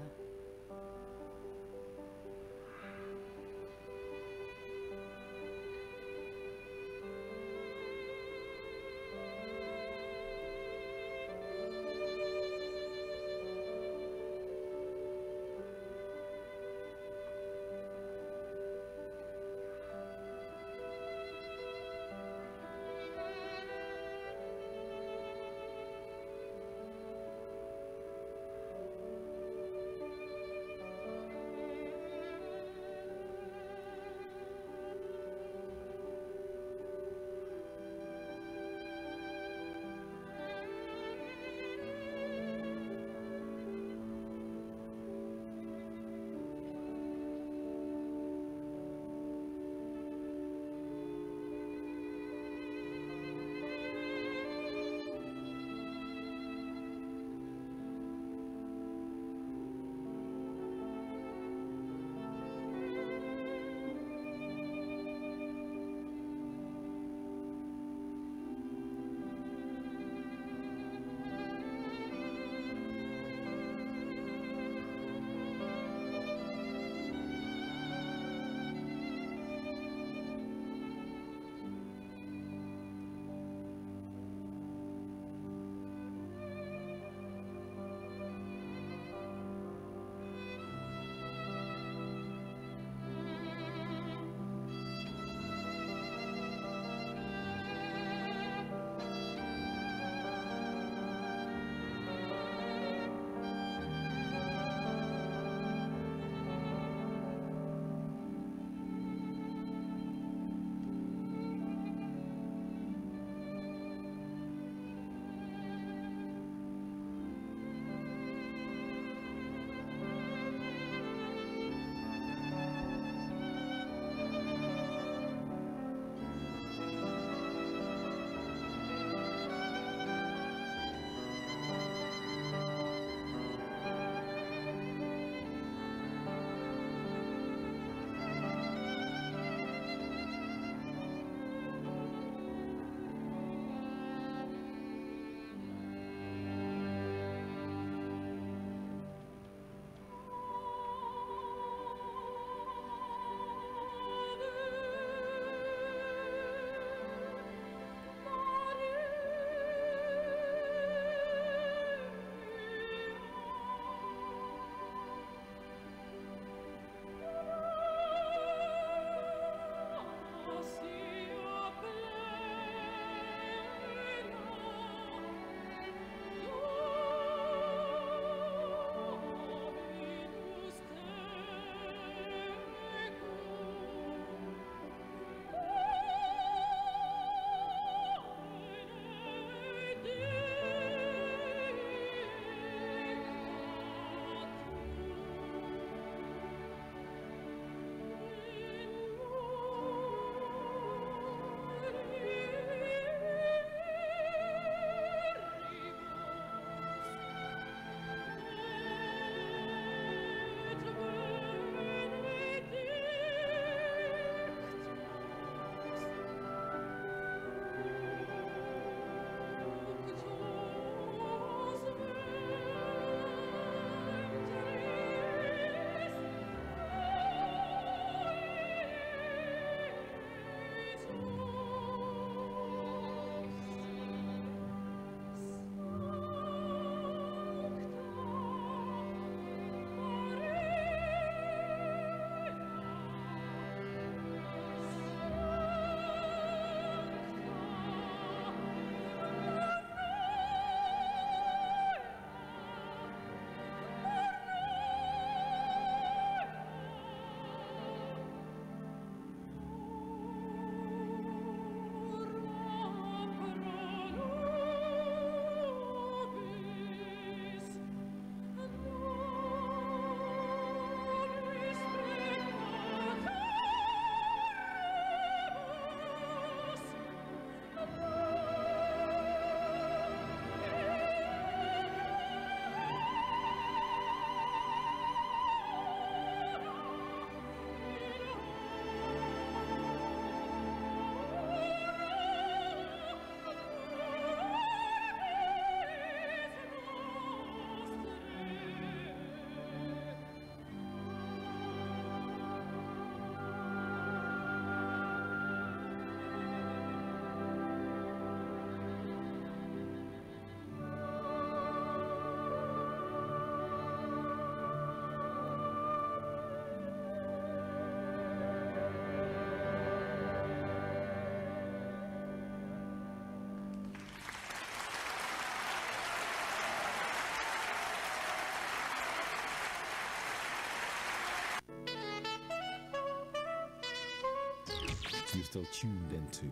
You're still tuned into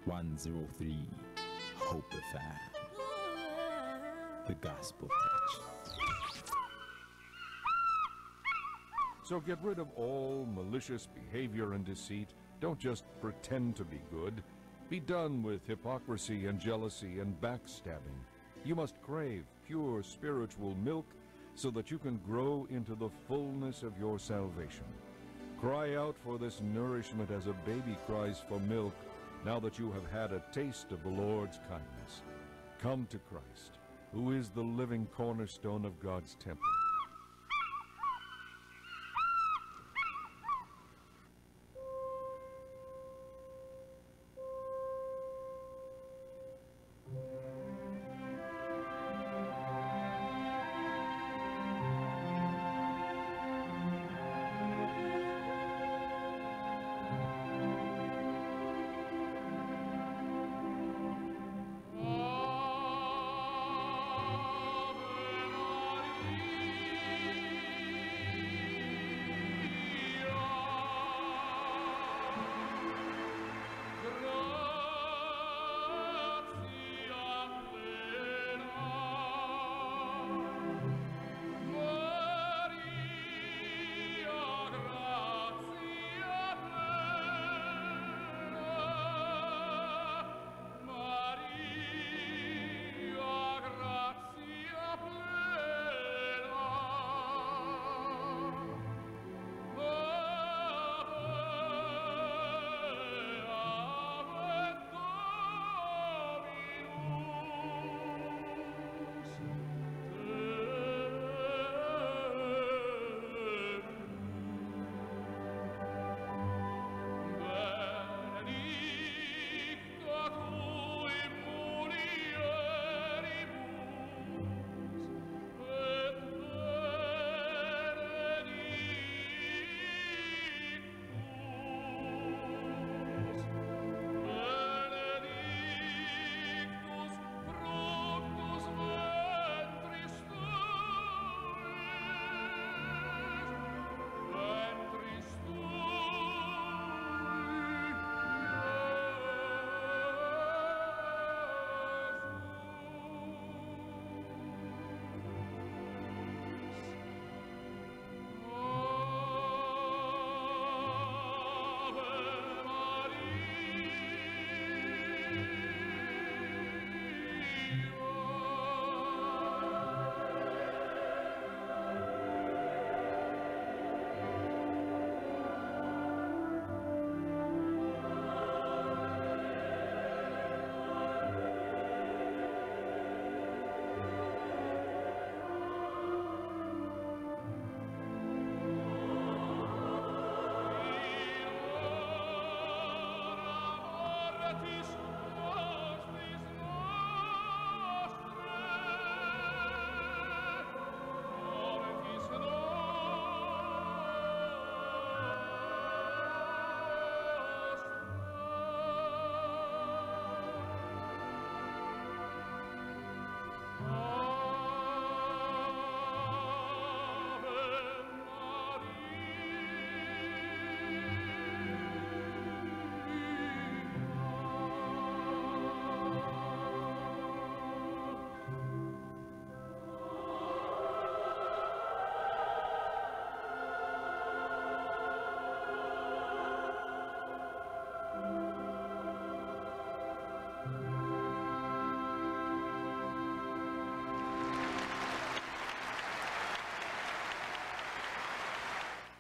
103 Hope FM, the gospel touch. So get rid of all malicious behavior and deceit. Don't just pretend to be good. Be done with hypocrisy and jealousy and backstabbing. You must crave pure spiritual milk so that you can grow into the fullness of your salvation. Cry out for this nourishment as a baby cries for milk, now that you have had a taste of the Lord's kindness. Come to Christ, who is the living cornerstone of God's temple.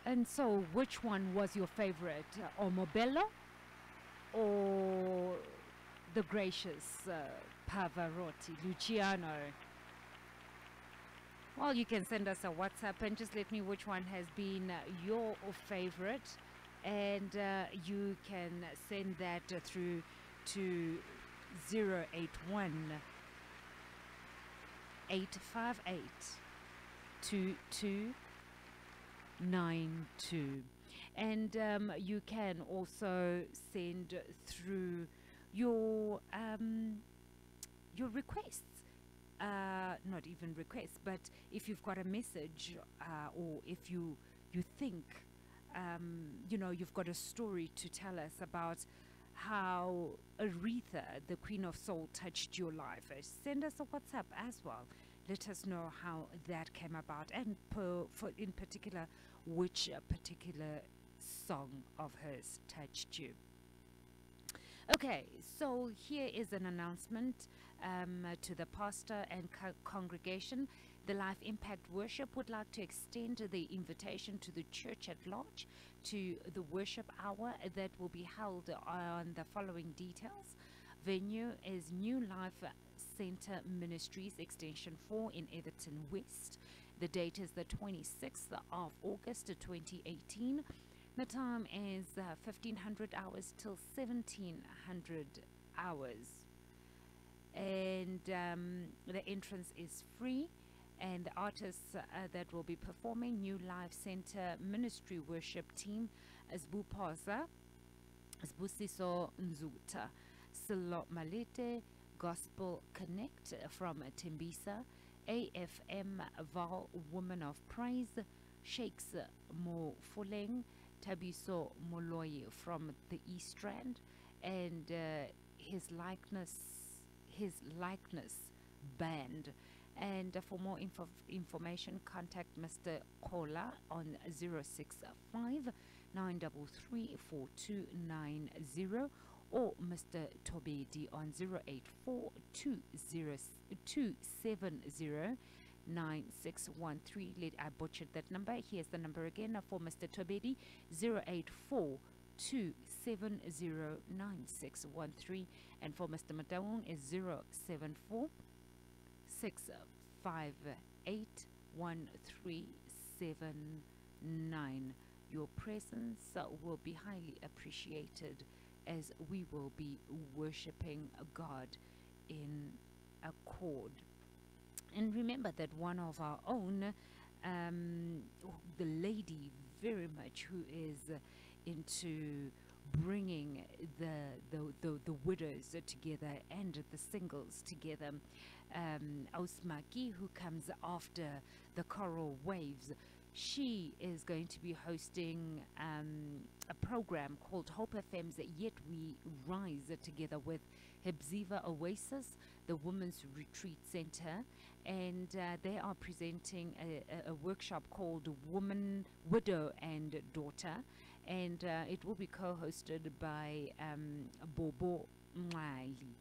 And so, which one was your favorite? Omobello or the gracious Pavarotti, Luciano? Well, you can send us a WhatsApp and just let me which one has been your favorite. And you can send that through to 081 858 2292. And you can also send through your requests. Not even requests, but if you've got a message or if you think you've got a story to tell us about how Alretha, the Queen of Soul, touched your life. Send us a WhatsApp as well. Let us know how that came about, and in particular, which particular song of hers touched you. Okay, so here is an announcement to the pastor and congregation. The Life Impact Worship would like to extend the invitation to the church at large to the worship hour that will be held on the following details. Venue is New Life Center Ministries Extension 4 in Everton West. The date is the 26th of August 2018. The time is 1500 hours till 1700 hours. And the entrance is free. And the artists that will be performing: New Life Center Ministry Worship Team, Zbupaza, Zbusiso Nzuta, Silo Malete, Gospel Connect from Tembisa, AFM Val Woman of Praise, Shakes Mo Fuleng, Tabiso Moloye from the East Strand, and his likeness band. And for more information, contact Mr. Kola on 065 933 4290 or Mr. Tobedi on 084 270 9613. I butchered that number. Here's the number again for Mr. Tobedi: 084 270 9613, and for Mr. Madawung is 074 658 1379. Your presence will be highly appreciated as we will be worshiping God in accord. And remember that one of our own, the lady very much who is into bringing the widows together and the singles together, Ausmaki, who comes after the Choral Waves, she is going to be hosting a program called Hope FM's Yet We Rise, together with Hebziva Oasis, the Women's Retreat Center, and they are presenting a workshop called Woman, Widow and Daughter, and it will be co-hosted by Bobo Mwali.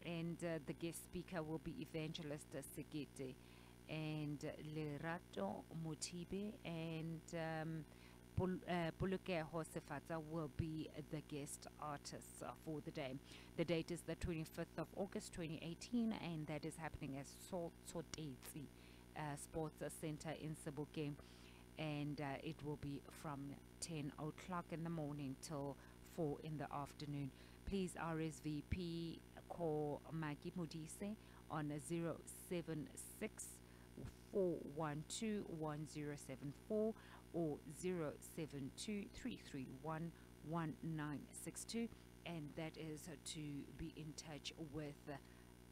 And the guest speaker will be Evangelist Segete and Lerato Motibe, and Puluke Hosefata will be the guest artists for the day. The date is the 25th of August 2018, and that is happening at Sotetsi Sports Center in Sebokeng, and it will be from 10 o'clock in the morning till 4 in the afternoon. Please RSVP, call Maggie Modise on 076 412 1074 or 072 331 1962, and that is to be in touch with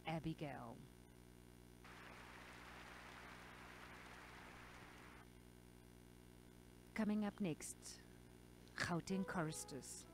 Abigail. Coming up next, Gauteng Choristers.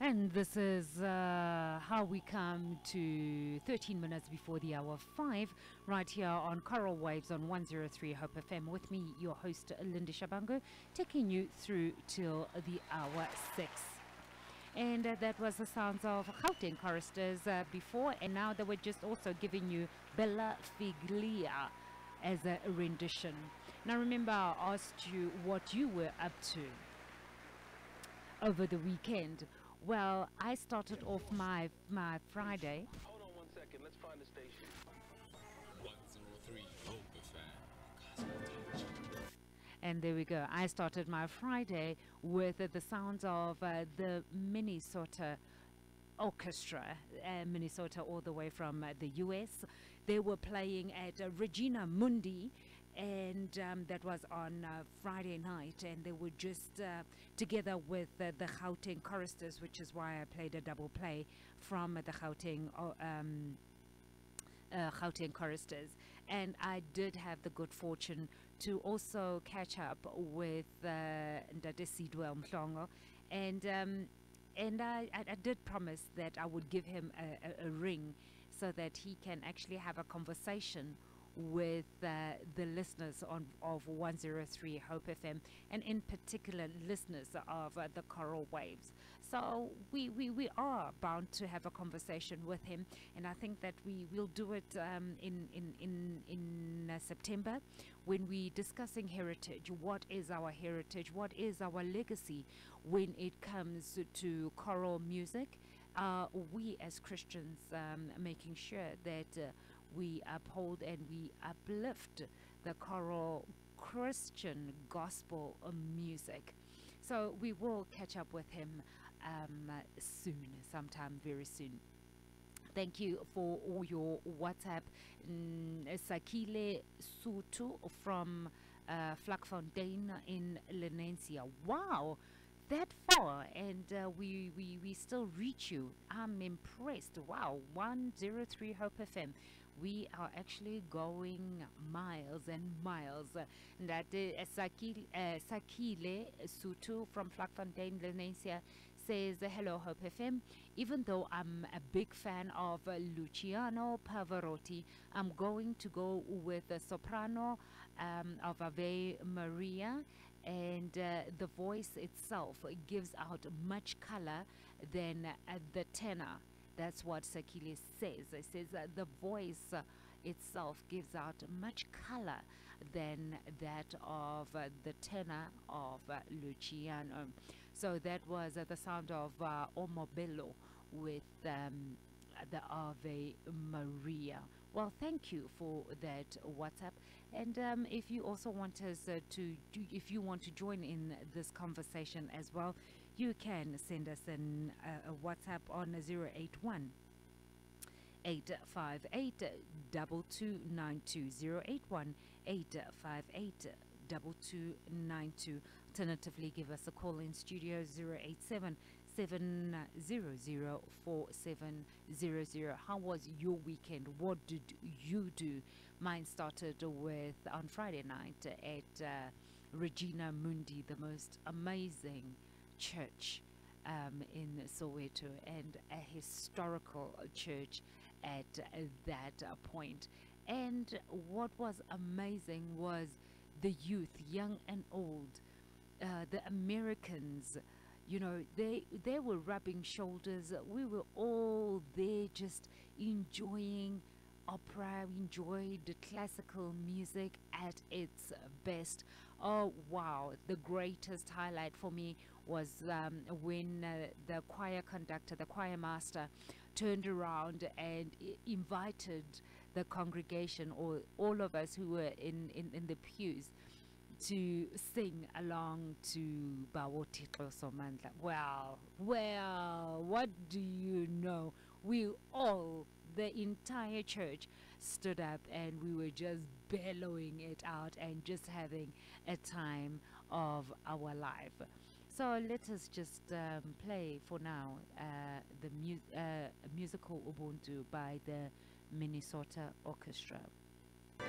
And this is how we come to 13 minutes before the hour 5, right here on Choral Waves on 103 Hope FM. With me, your host, Lindi Shabango, taking you through till the hour 6. And that was the sounds of Gauteng choristers before, and now they were just also giving you Bella Figlia as a rendition. Now remember, I asked you what you were up to over the weekend. Well, I started off my Friday. Hold on 1 second. Let's find the station. 103 Hope FM. And there we go. I started my Friday with the sounds of the Minnesota Orchestra, Minnesota all the way from the US. They were playing at Regina Mundi, and that was on Friday night, and they were just together with the Gauteng choristers, which is why I played a double play from the Gauteng choristers. And I did have the good fortune to also catch up with Ndade Sidwell Mhlongo, and I did promise that I would give him a ring so that he can actually have a conversation with the listeners of 103 Hope FM, and in particular listeners of the Choral Waves. So we are bound to have a conversation with him, and I think that we will do it in September, when we're discussing heritage. What is our heritage? What is our legacy when it comes to choral music? We as Christians making sure that we uphold and we uplift the choral Christian gospel music. So we will catch up with him soon, sometime very soon. Thank you for all your WhatsApp. Sakile Sutu from Vlakfontein in Lenencia. Wow, that far, and we still reach you. I'm impressed. Wow, 103 Hope FM. We are actually going miles and miles. That Sakile Sutu from Vlakfontein, Lenencia says, hello Hope FM. Even though I'm a big fan of Luciano Pavarotti, I'm going to go with the soprano of Ave Maria, and the voice itself gives out much color than the tenor. That's what Sakile says. It says the voice itself gives out much color than that of the tenor of Luciano. So that was the sound of Omobello with the Ave Maria. Well, thank you for that WhatsApp. And if you also want us if you want to join in this conversation as well, you can send us a WhatsApp on 081 858 2292 081 858 2292. Alternatively, give us a call in studio 087 700 4700. How was your weekend? What did you do? Mine started with on Friday night at Regina Mundi, the most amazing church in Soweto, and a historical church at that point. And what was amazing was the youth, young and old, the Americans. You know, they were rubbing shoulders. We were all there just enjoying opera. We enjoyed the classical music at its best. Oh wow, the greatest highlight for me was when the choir conductor, the choir master, turned around and invited the congregation, or all of us who were in the pews, to sing along to Bawotitlo Somandla. Well, what do you know? We all, the entire church, stood up and we were just bellowing it out and just having a time of our life. So let us just play for now the musical Ubuntu by the Minnesota Orchestra. Yeah.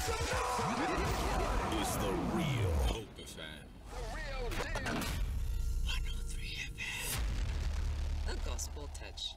It's the real Hope FM. The real deal. 103 FM. The Gospel Touch.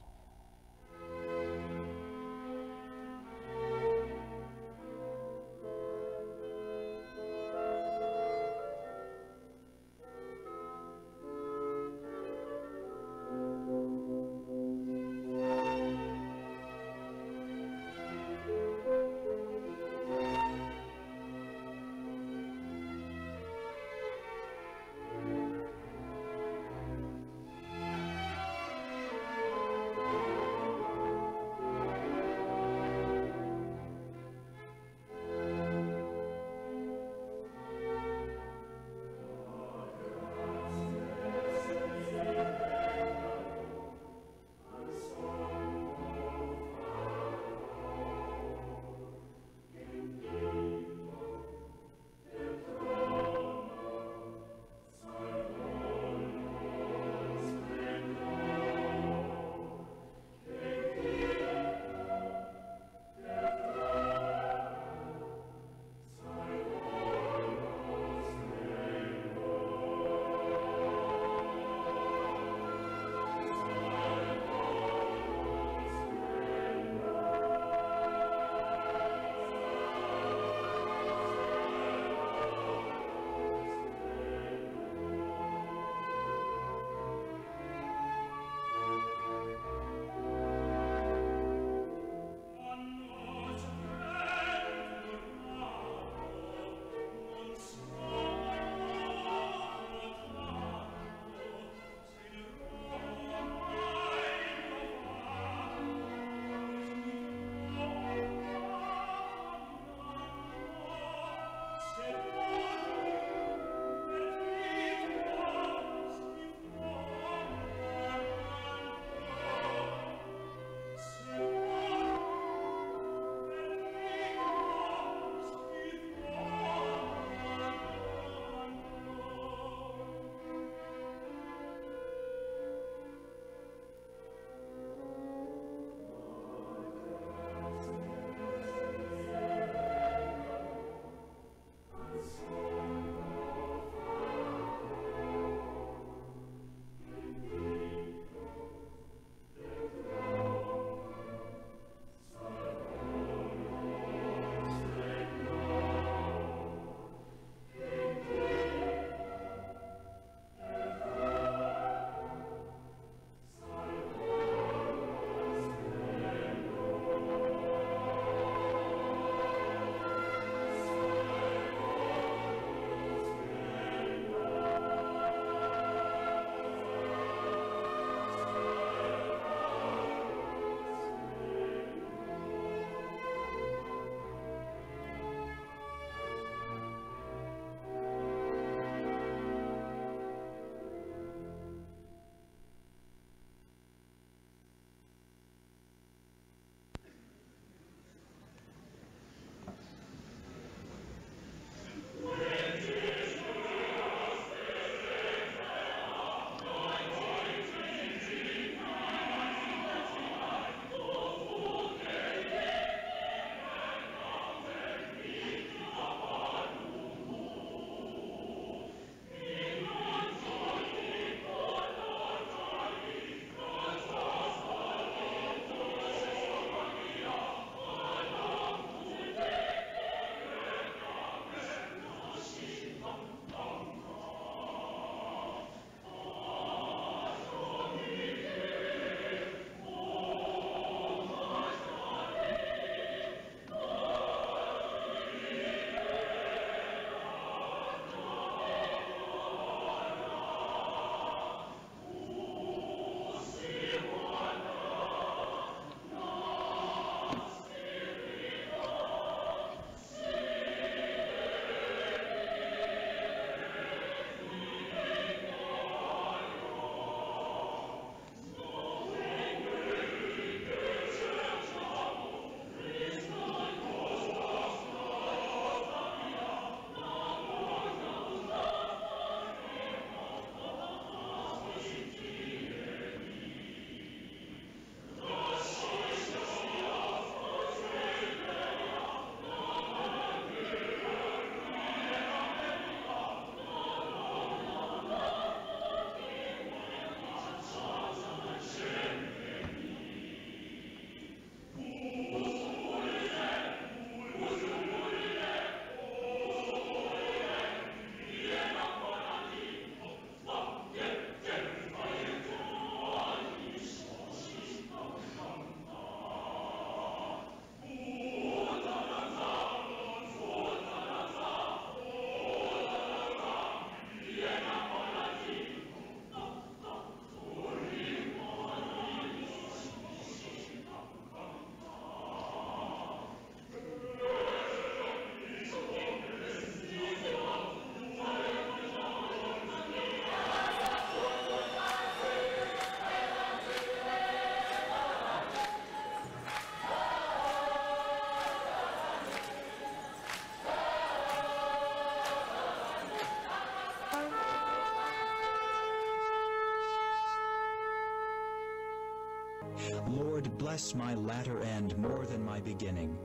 Lord, bless my latter end more than my beginning.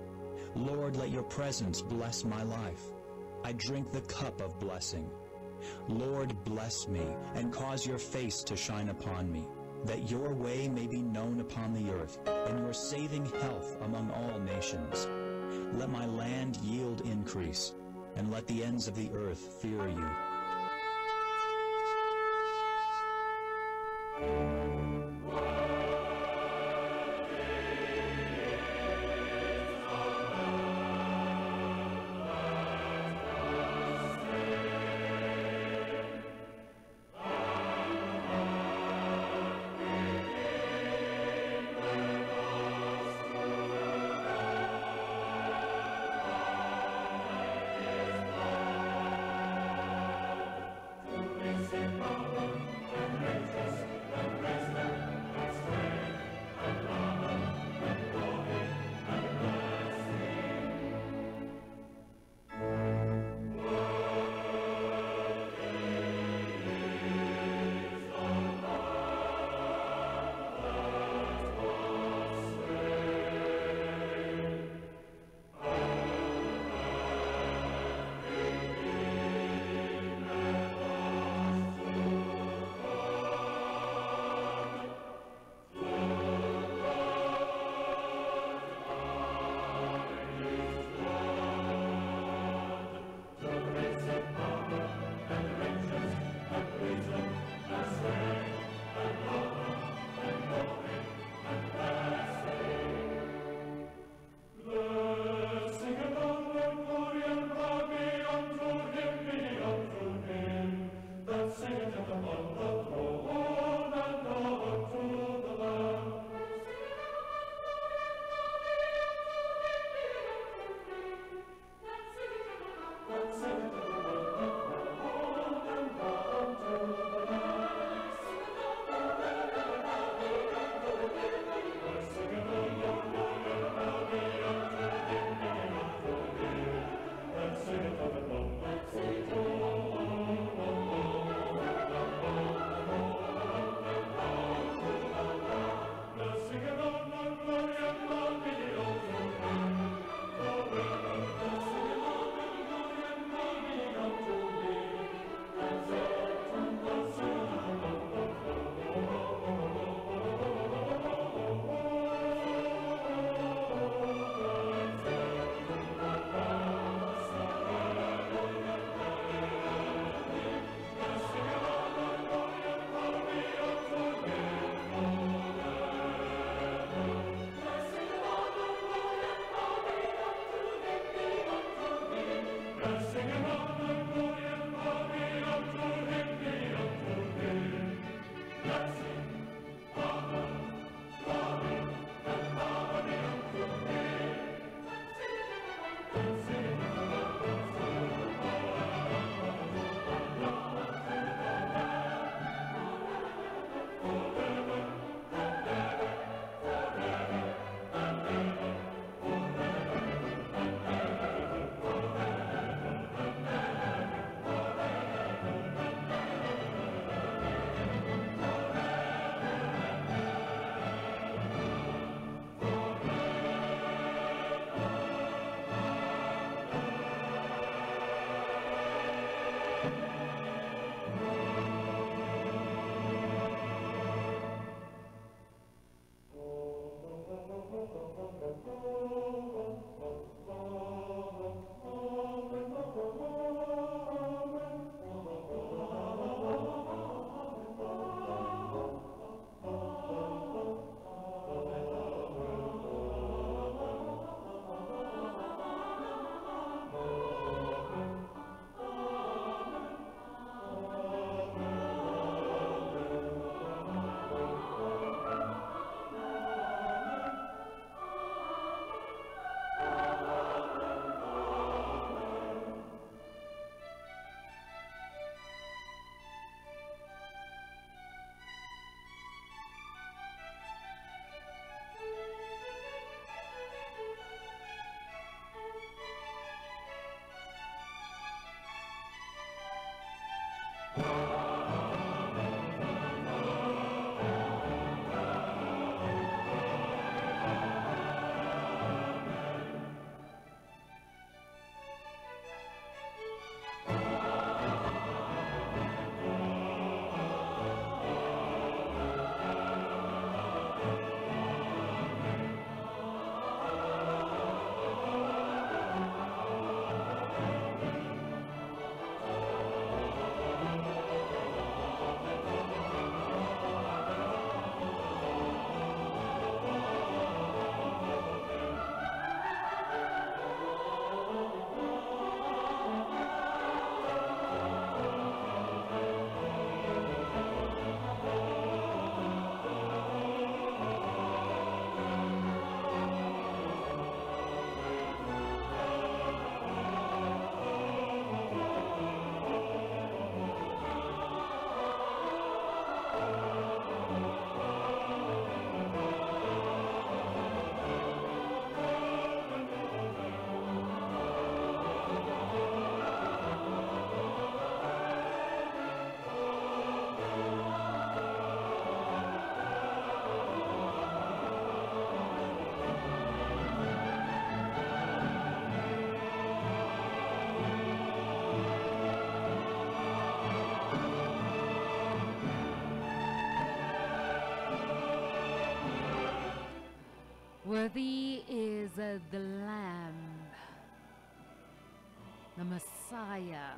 Lord, let your presence bless my life. I drink the cup of blessing. Lord, bless me, and cause your face to shine upon me, that your way may be known upon the earth, and your saving health among all nations. Let my land yield increase, and let the ends of the earth fear you. Sing, Worthy is the Lamb, the Messiah.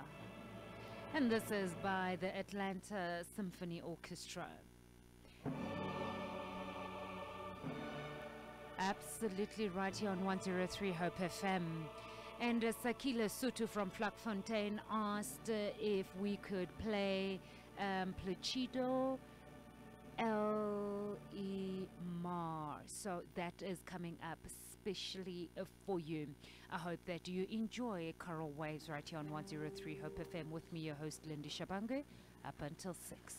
And this is by the Atlanta Symphony Orchestra. Absolutely right here on 103 Hope FM. And Sakila Sutu from Vlakfontein asked if we could play Placido L.E. Mar. So that is coming up especially for you. I hope that you enjoy Choral Waves right here on 103 Hope FM with me, your host Lindi Shabangu, up until 6.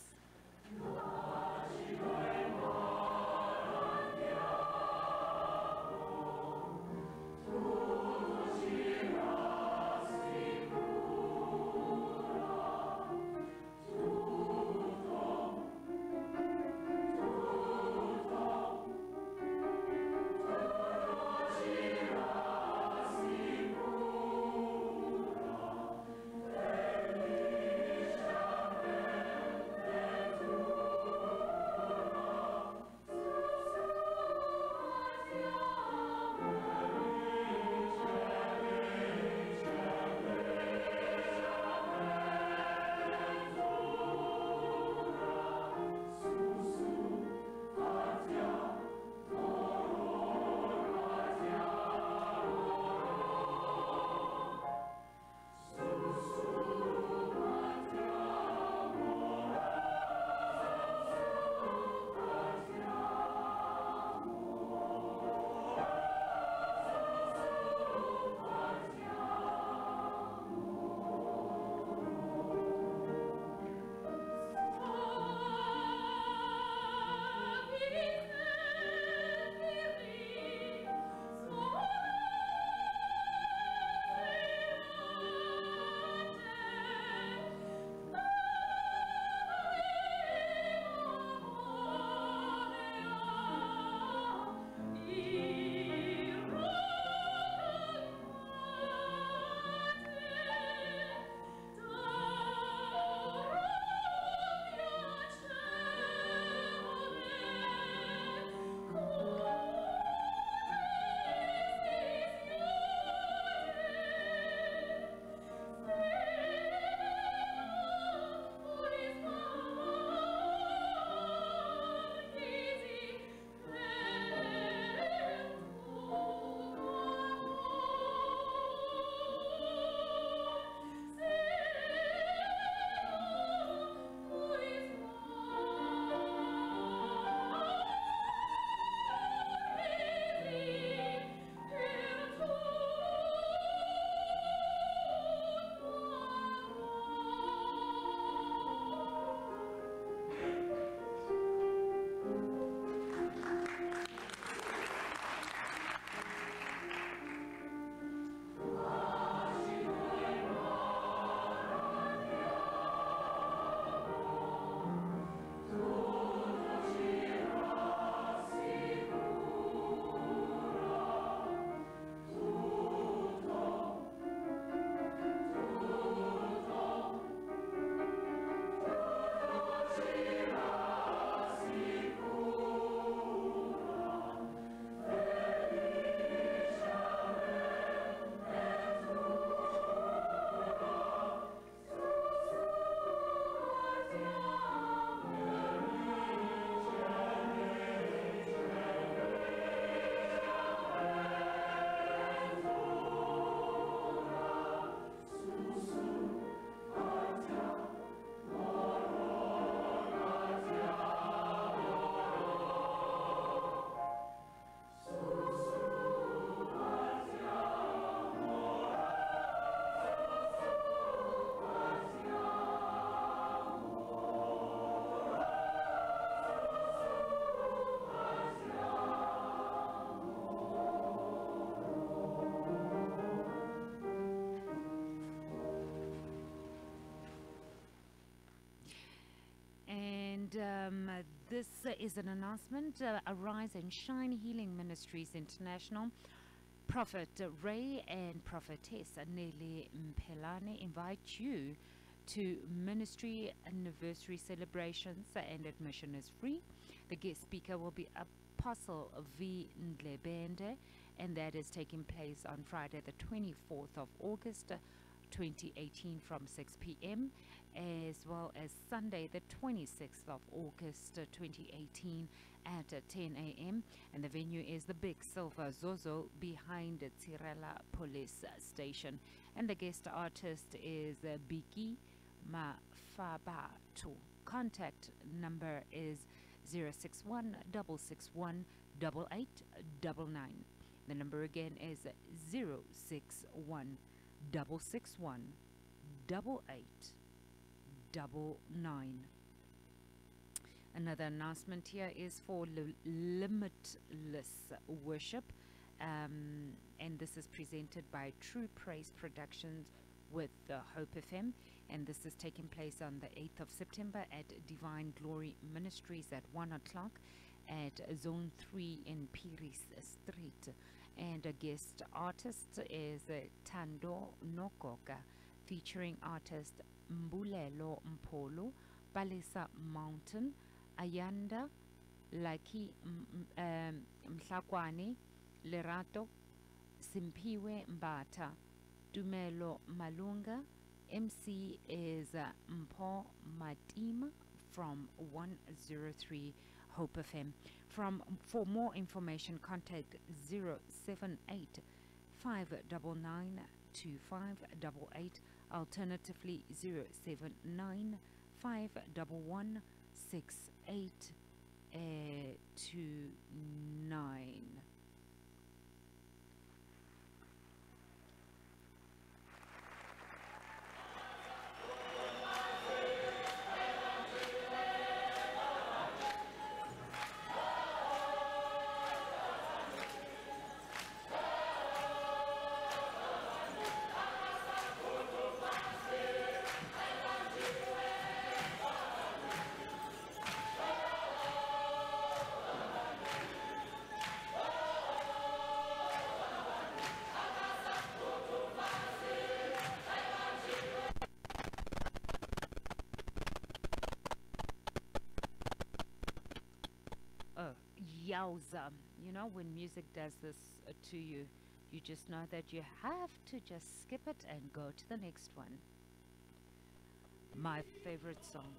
This is an announcement. Arise and Shine Healing Ministries International. Prophet Ray and Prophetess Nelly Mpelane invite you to ministry anniversary celebrations, and admission is free. The guest speaker will be Apostle V. Ndlebende, and that is taking place on Friday, the 24th of August, 2018 from 6 p.m., as well as Sunday, the 26th of August, 2018 at 10 a.m. And the venue is the Big Silver Zozo behind the Tirela Police Station. And the guest artist is Biki Mafabatu. Contact number is 061 661 8899. The number again is 061 661 8899. Another announcement here is for Limitless Worship, and this is presented by True Praise Productions with the Hope FM, and this is taking place on the 8th of September at Divine Glory Ministries at 1 o'clock at Zone 3 in Piris Street. And a guest artist is Tando Nokoka, featuring artist Mbulelo Mpolo, Palisa Mountain, Ayanda, Laki Mhlakwane, Lerato, Simpiwe Mbata, Dumelo Malunga. MC is Mpo Matima from 103 Hope FM. For more information, contact 078 599 2588, alternatively 079 511 6829. Yowza. You know, when music does this to you, you just know that you have to just skip it and go to the next one. My favorite song.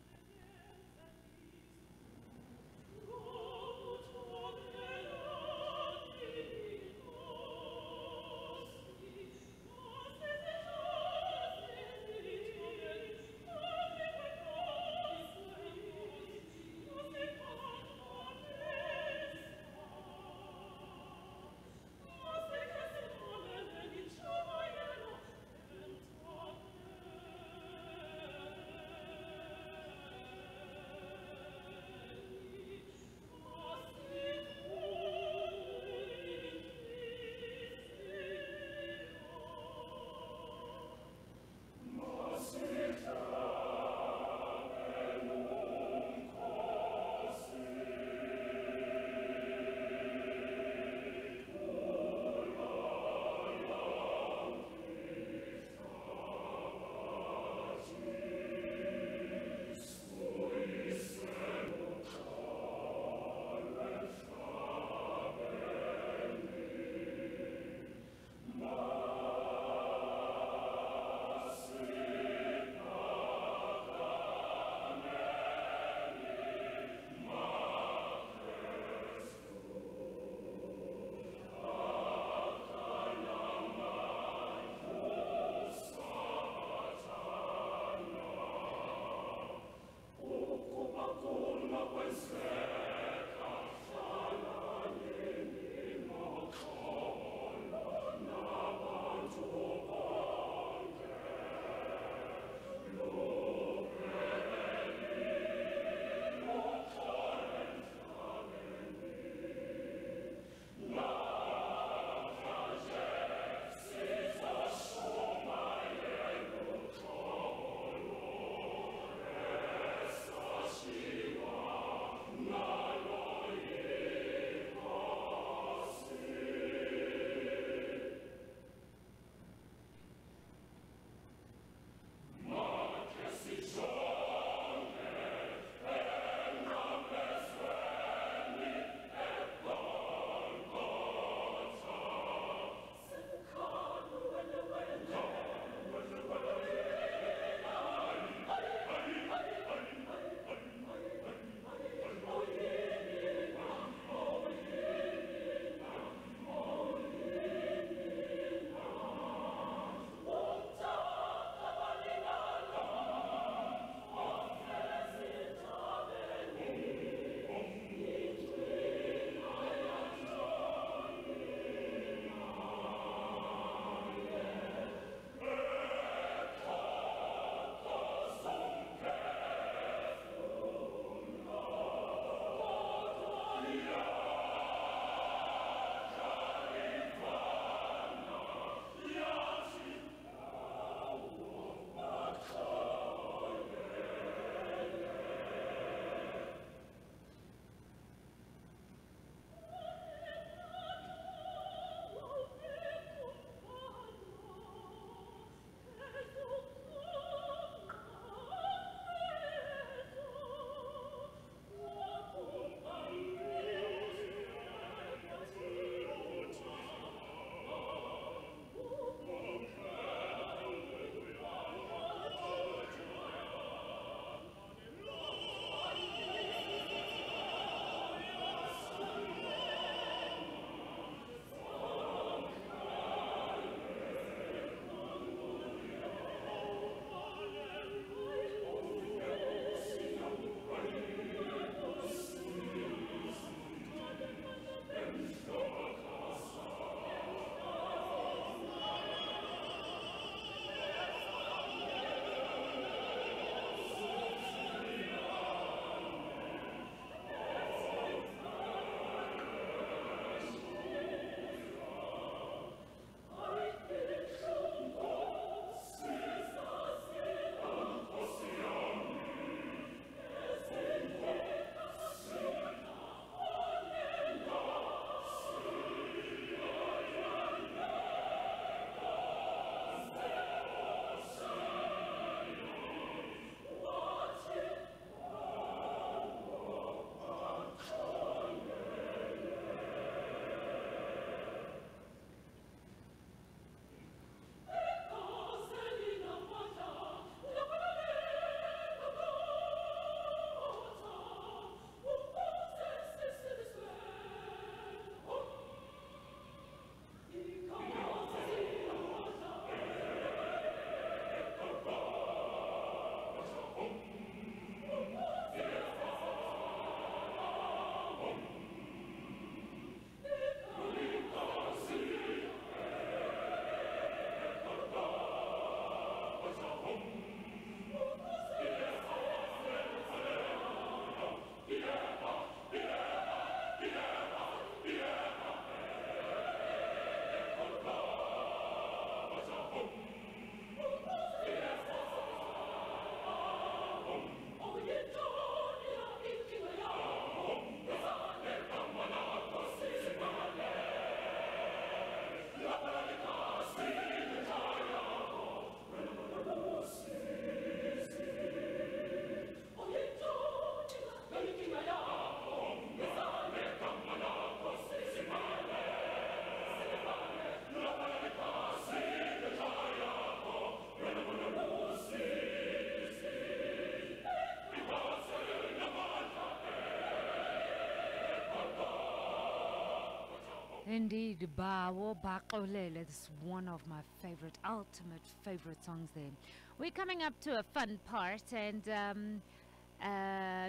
Indeed, Bawo Bakolele. This is one of my favorite, ultimate favorite songs there. We're coming up to a fun part, and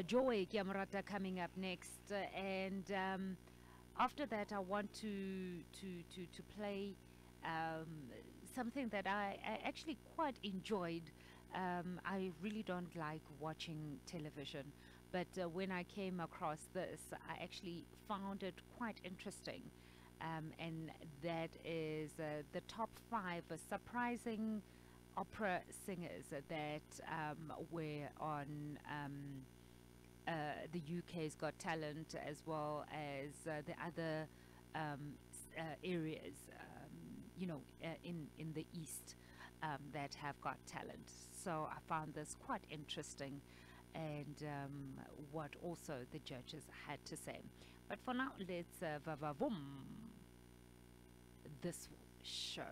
Joy Kiamurata coming up next. And after that, I want to play something that I actually quite enjoyed. I really don't like watching television, but when I came across this, I actually found it quite interesting. And that is the top 5 surprising opera singers that were on the UK's Got Talent, as well as the other areas, in the East that have got talent. So I found this quite interesting, and what also the judges had to say. But for now, let's vavavoom this show.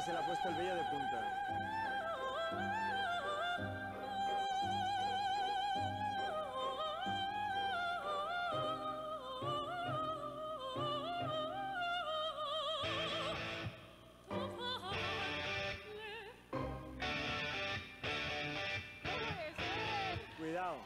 Se la ha puesto el vello de punta. Cuidado.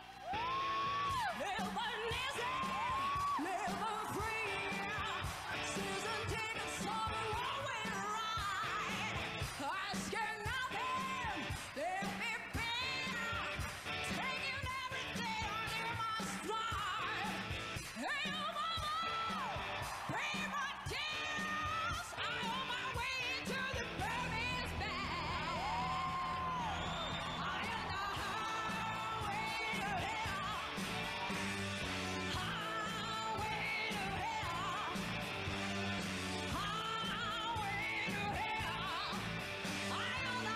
I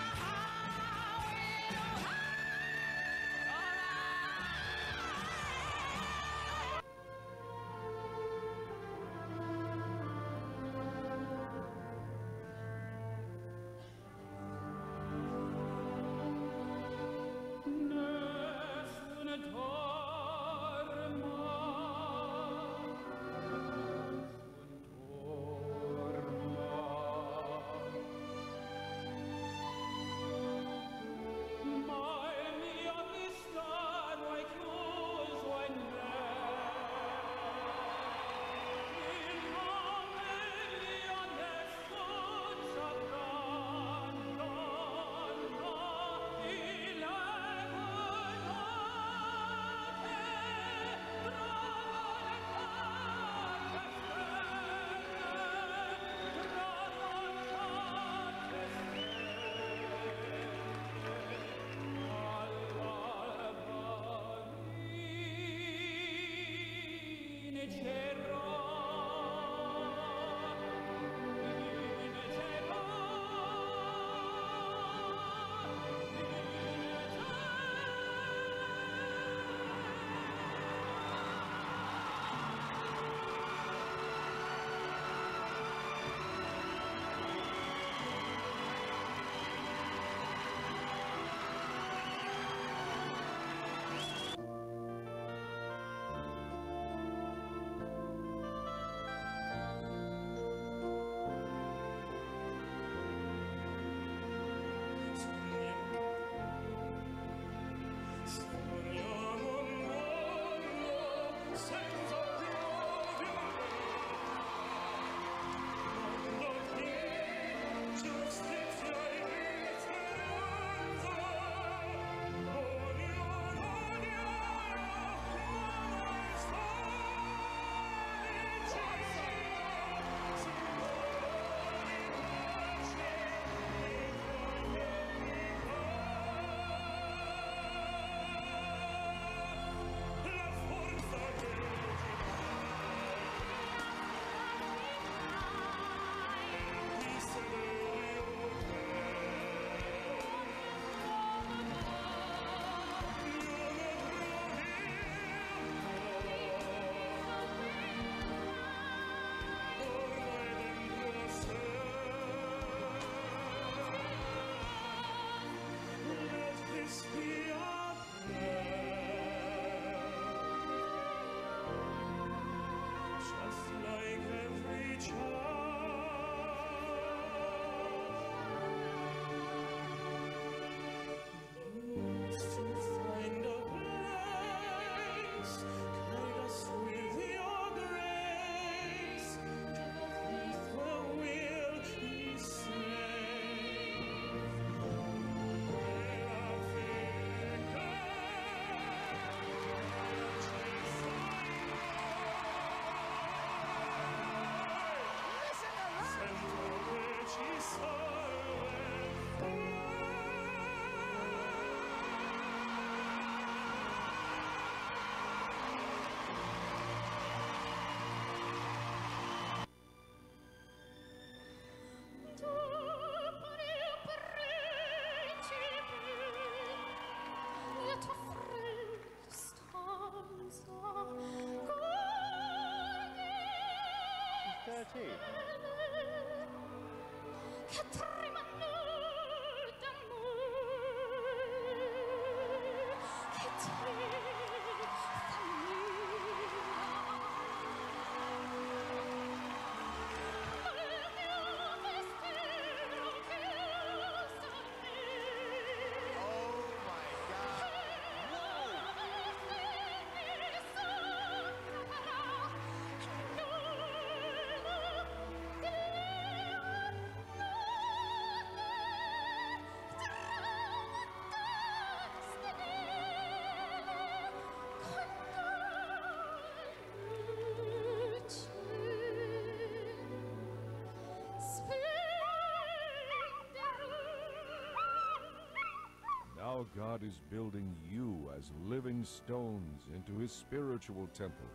Now God is building you as living stones into his spiritual temple.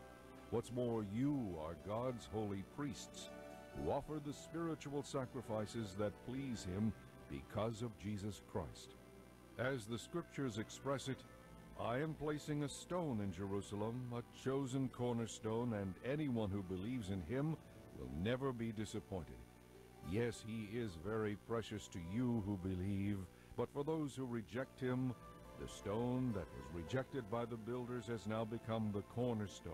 What's more, you are God's holy priests who offer the spiritual sacrifices that please him because of Jesus Christ. As the scriptures express it, I am placing a stone in Jerusalem, a chosen cornerstone, and anyone who believes in him will never be disappointed. Yes, he is very precious to you who believe, but for those who reject him, the stone that was rejected by the builders has now become the cornerstone.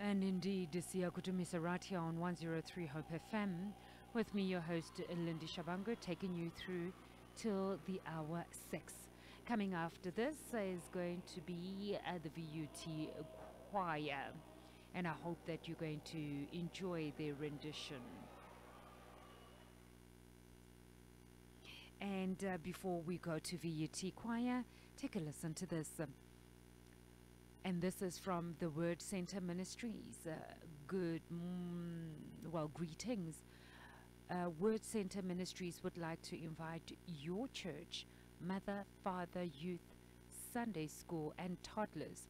And indeed, Siyakutu Misaratia on 103 Hope FM. With me, your host, Lindi Shabango, taking you through till the hour 6. Coming after this is going to be the VUT Choir. And I hope that you're going to enjoy their rendition. And before we go to VUT Choir, take a listen to this. And this is from the Word Center Ministries. Greetings. Word Center Ministries would like to invite your church, mother, father, youth, Sunday school, and toddlers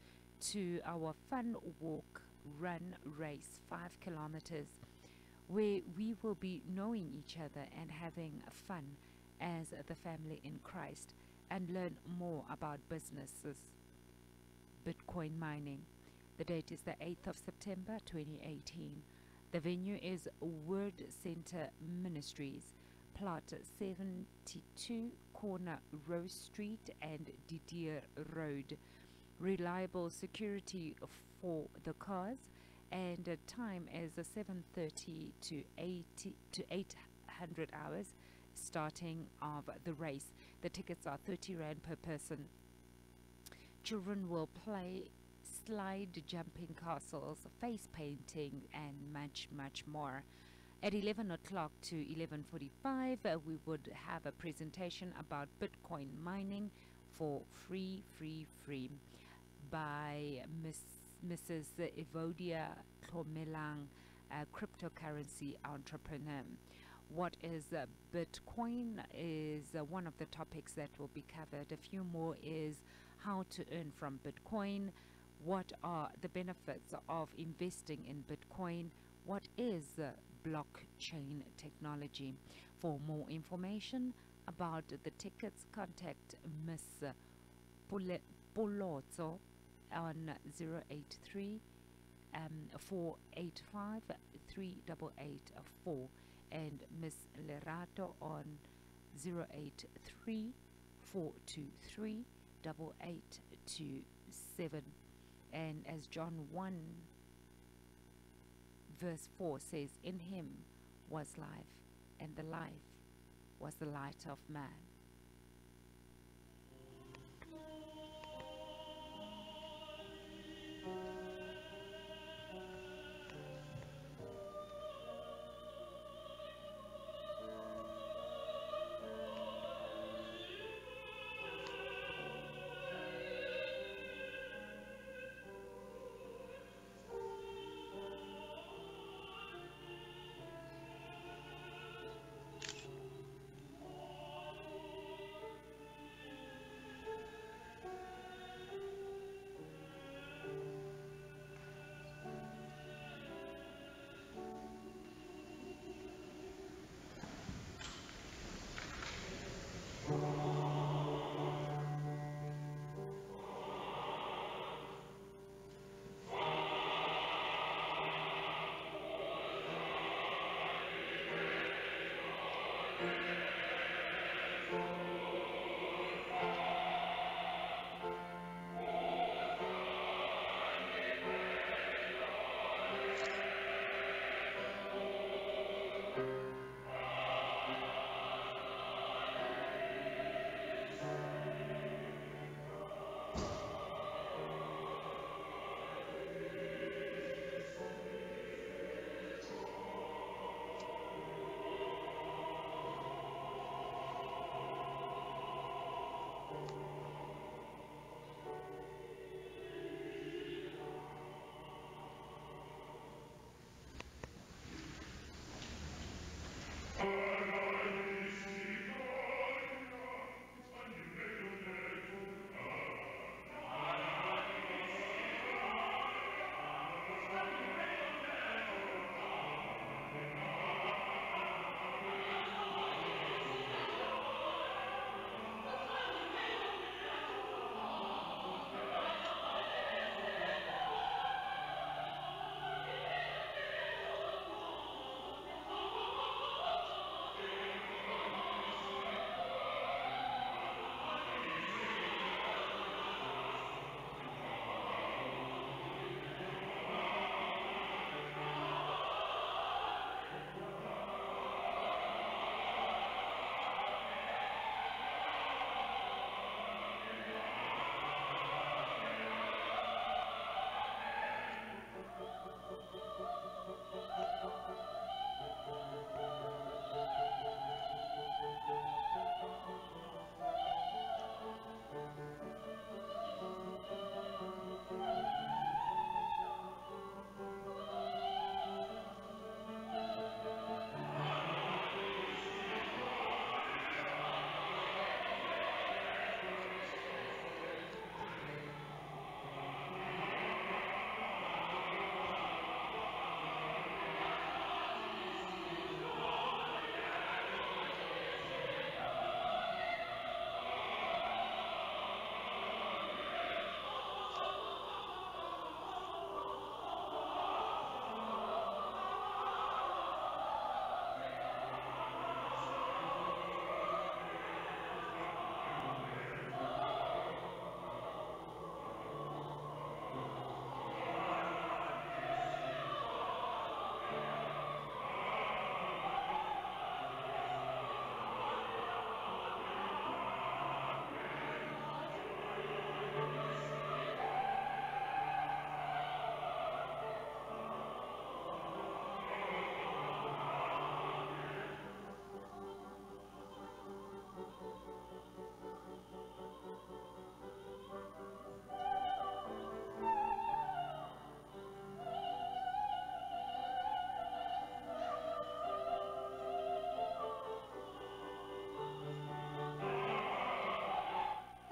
to our fun walk, run, race, 5 kilometers, where we will be knowing each other and having fun as the family in Christ and learn more about businesses. Bitcoin mining. The date is the 8th of September 2018. The venue is Word Center Ministries, plot 72, corner Rose Street and Didier Road. Reliable security for the cars, and time is 7:30 to 800 hours, starting of the race. The tickets are 30 Rand per person. Children will play slide jumping castles, face painting, and much more. At 11 o'clock to 11:45, we would have a presentation about Bitcoin mining for free by Mrs. Evodia Tlomelang, a cryptocurrency entrepreneur. What is Bitcoin is one of the topics that will be covered. A few more is how to earn from Bitcoin, what are the benefits of investing in Bitcoin, what is blockchain technology. For more information about the tickets, contact Miss Polozzo on 083 485 3884 and Miss Lerato on 083 423 8827. And as John 1 verse 4 says, in him was life, and the life was the light of man.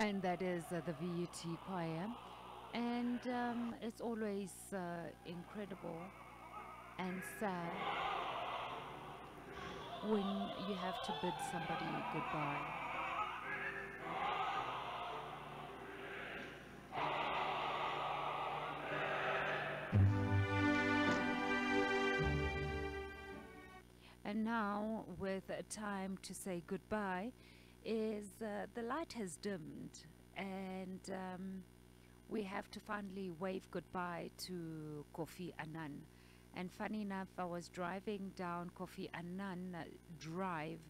And that is the VUT choir. And it's always incredible and sad when you have to bid somebody goodbye. And now, with time to say goodbye, is the light has dimmed, and we have to finally wave goodbye to Kofi Annan. And funny enough, I was driving down Kofi Annan Drive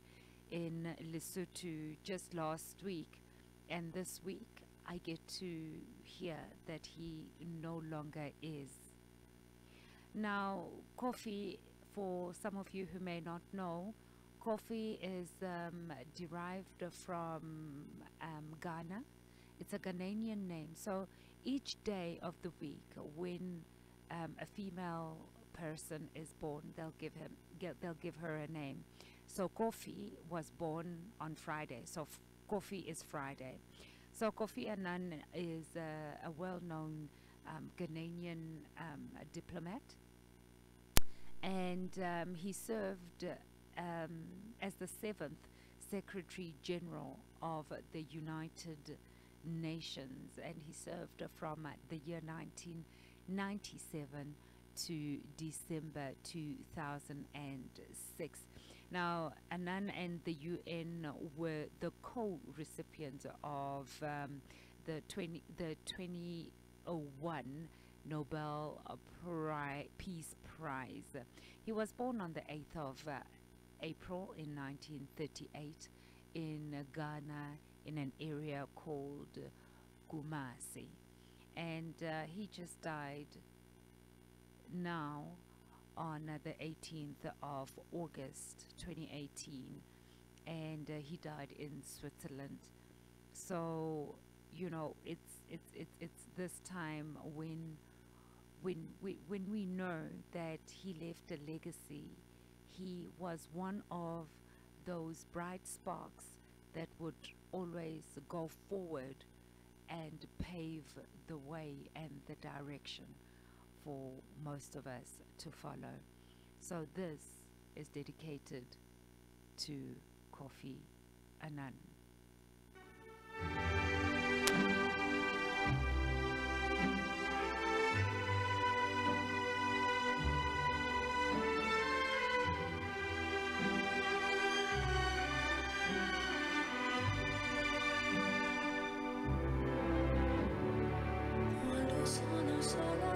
in Lesotho just last week, and this week I get to hear that he no longer is. Now, Kofi, for some of you who may not know, Kofi is derived from Ghana. It's a Ghanaian name. So each day of the week, when a female person is born, they'll give her a name. So Kofi was born on Friday. So Kofi is Friday. So Kofi Annan is a well-known Ghanaian diplomat, and he served as the 7th Secretary General of the United Nations, and he served from the year 1997 to December 2006. Now, Annan and the UN were the co-recipients of the 2001 Nobel Peace Prize. He was born on the 8th of April in 1938 in Ghana, in an area called Kumasi, and he just died now on the 18th of August 2018, and he died in Switzerland. So you know, it's this time when we know that he left a legacy. He was one of those bright sparks that would always go forward and pave the way and the direction for most of us to follow. So this is dedicated to Kofi Annan.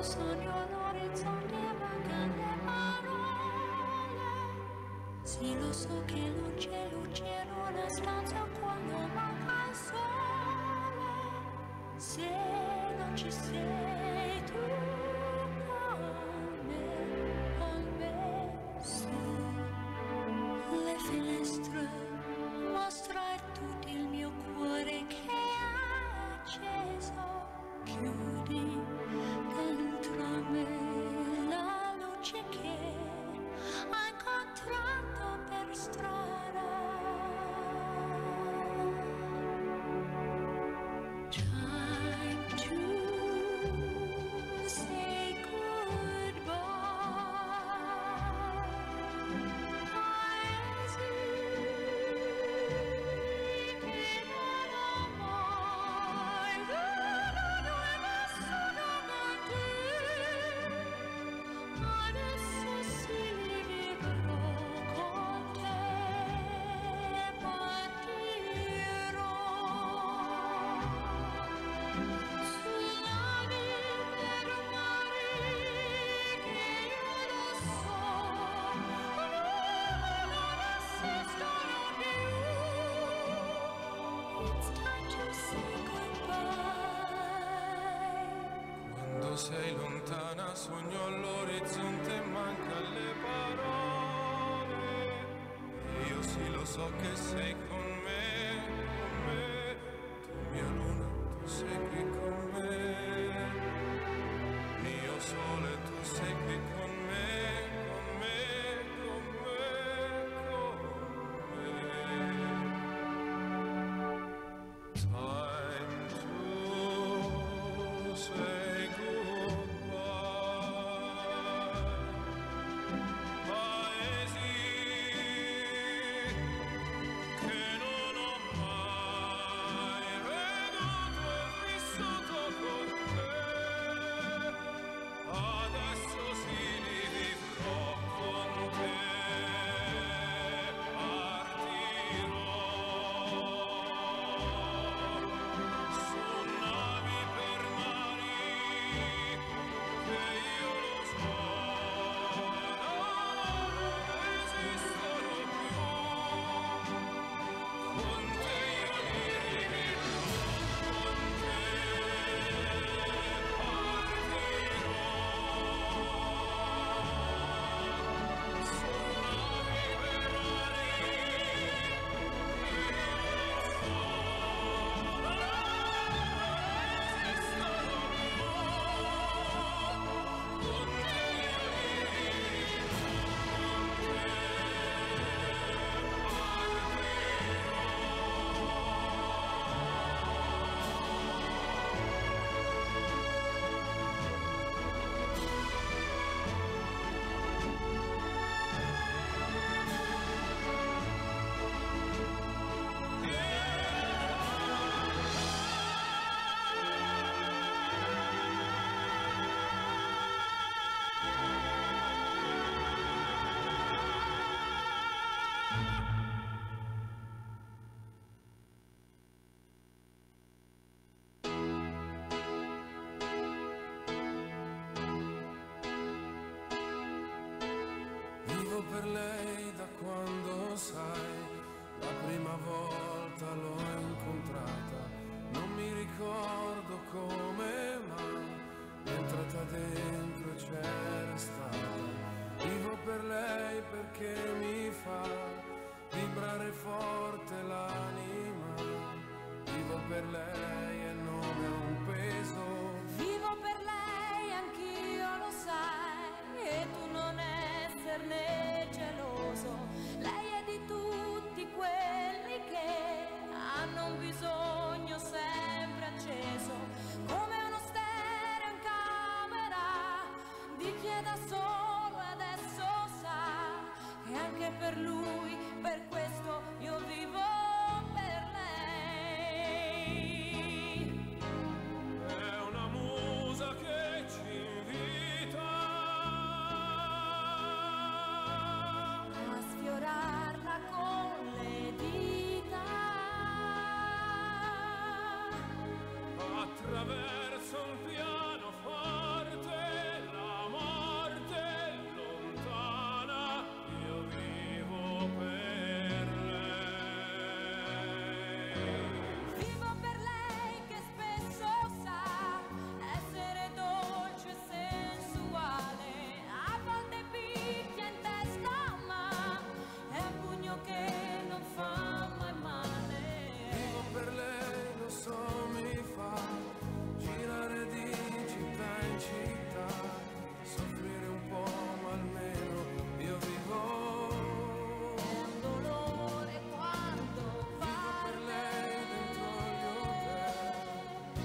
Sogno all'orizzonte mancano le parole. Sì, lo so che non c'è luce in una stanza quando manca il sole. Se non ci sei tu con me su le finestre mostra tutto il mio cuore che è acceso. Chiudi dentro me la luce che hai incontrato per strada. Time to say goodbye. Paesi che non ho mai veduto e vissuto con te. Adesso sì vivrò con te, partirò sulla via per mare che io lo so, non esistono più. It's time to say goodbye. Quando sei lontana sogno all'orizzonte e manca le parole. E io sì lo so che sei con me, tu mia luna, tu sei qui con me. Mio sole, tu sei qui con me, con me, con me, con me. Time Vivo per lei da quando sai, la prima volta l'ho incontrata, non mi ricordo come, ma è entrata dentro e c'era stata. Vivo per lei perché mi fa vibrare forte l'anima, vivo per lei e non è un peso. Vivo per lei, anch'io lo sai, e tu non esserne geloso. Lei è di tutti quelli che hanno un bisogno sempre acceso, come uno stereo in camera di chi è da solo e adesso sa che anche per lui, per questo io vivo per lei. È una musa che ci invita a sfiorarla con le dita, attraverso un pianoforte, la morte lontana, io vivo per lei. vivo per lei che spesso sa essere dolce e sensuale, a volte picchia in testa ma è un pugno che non fa mai male. Vivo per lei, lo so, mi fa girare di città in città, soffrire un po' ma almeno io vivo. È un dolore quando Per lei dentro gli hotel,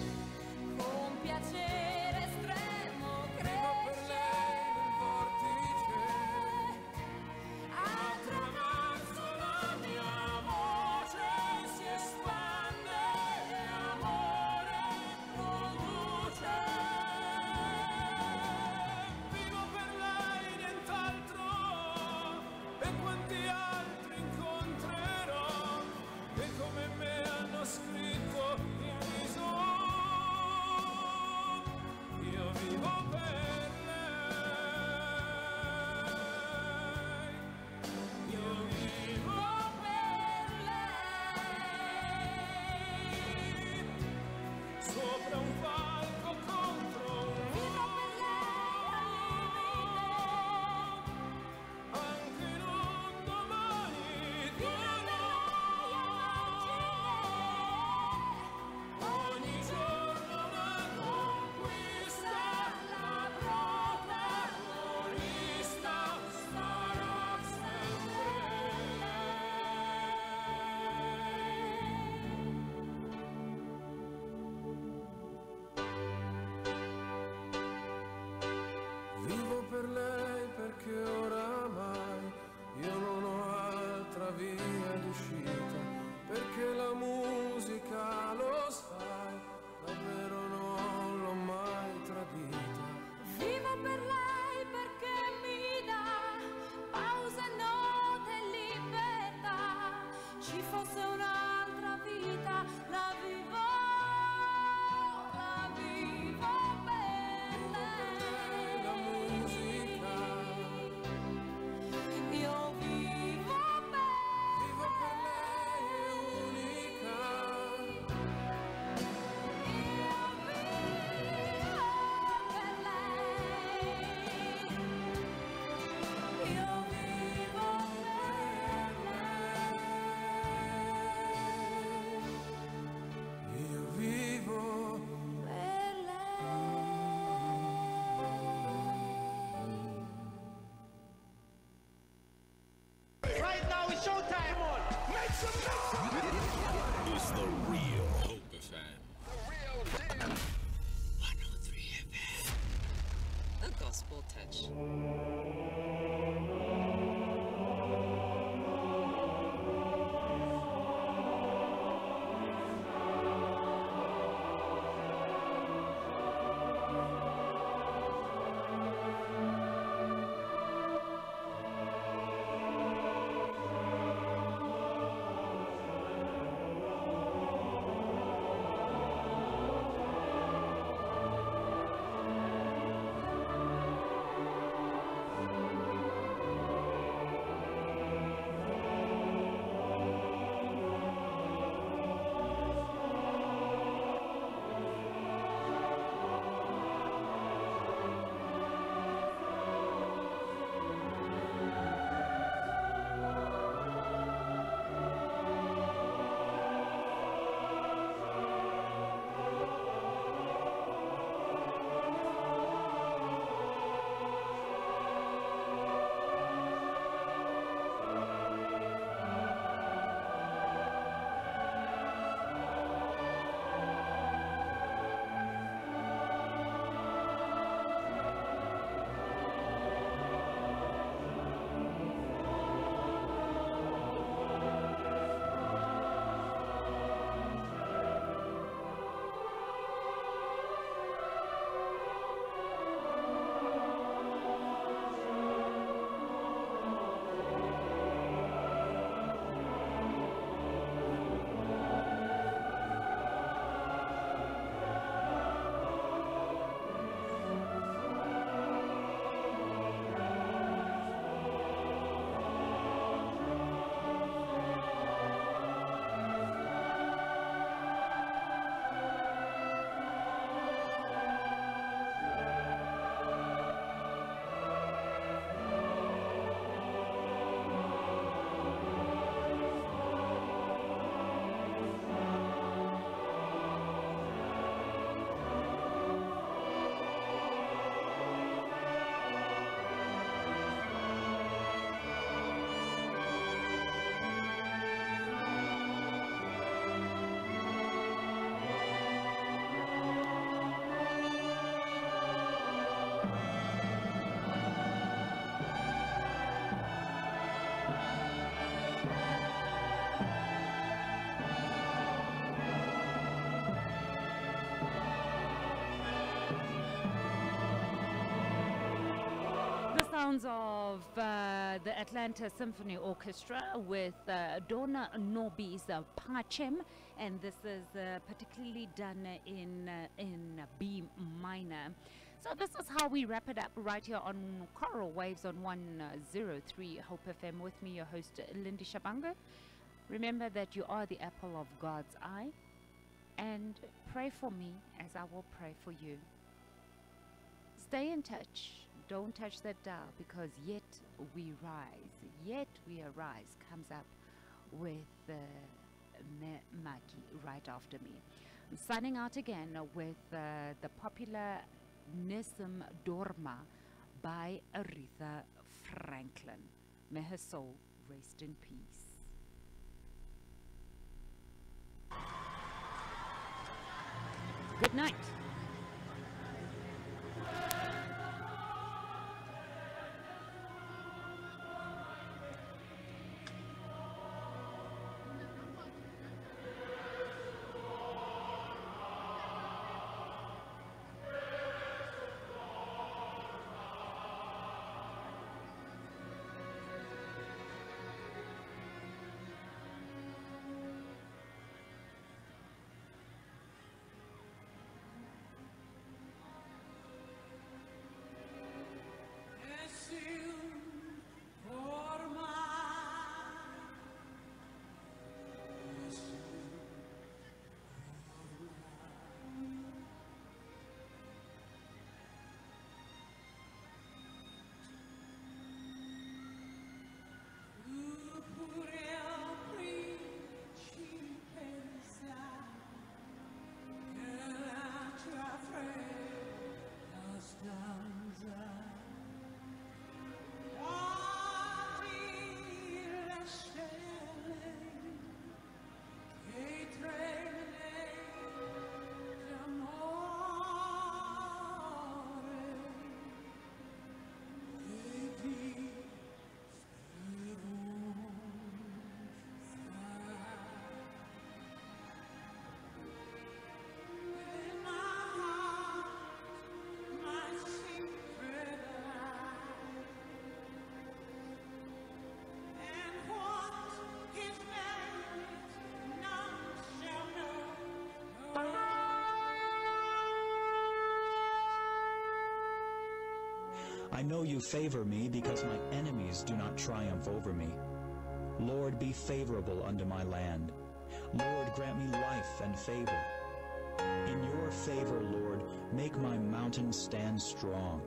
con piacere estremo vivo per lei nel vortice, attraverso la mia voce si espande e amore produce. Vivo per lei, nient'altro, e quanti altri incontrerò che come me hanno scritto in viso. Io vivo per lei, io vivo per lei, sopra un palco contro un anche in un domani ogni giorno una conquista, la protagonista sarà sempre lei. Vivo per lei perché oramai io non ho altra via d'uscita, perché la musica, lo sai, davvero non l'ho mai tradita. vivo per lei perché mi dà pause, note e libertà. Ci fosse un'altra vita, la vivo per lei. La musica, Io vivo vivo per lei, è unica. io vivo per lei. Io vivo Io vivo per Right now it's showtime. On. Make some noise. It's the real Hope FM. The real deal. 103 FM. The Gospel Touch. sounds of the Atlanta Symphony Orchestra with Donna Nobi's Pacem, and this is particularly done in B minor. So this is how we wrap it up right here on Choral Waves on 103 Hope FM. With me, your host, Lindi Shabanga. Remember that you are the apple of God's eye, and pray for me as I will pray for you. Stay in touch. Don't touch that dial, because Yet We Arise comes up with Maki right after me. I'm signing out again with the popular Nisim Dorma by Alretha Franklin. May her soul rest in peace. Good night. I know you favor me because my enemies do not triumph over me. Lord, be favorable unto my land. Lord, grant me life and favor. In your favor, Lord, make my mountain stand strong.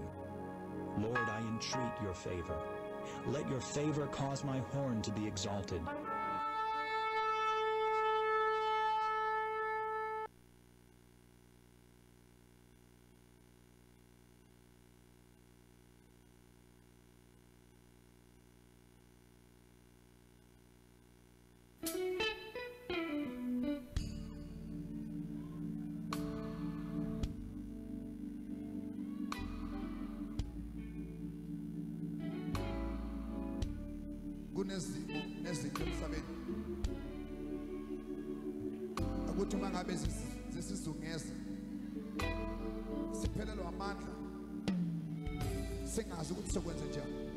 Lord, I entreat your favor. Let your favor cause my horn to be exalted. Nezimo emhlabeni ukuthi uma ngabe zisizungeza siphelelwa amandla singazi ukuthi sokwenza njani.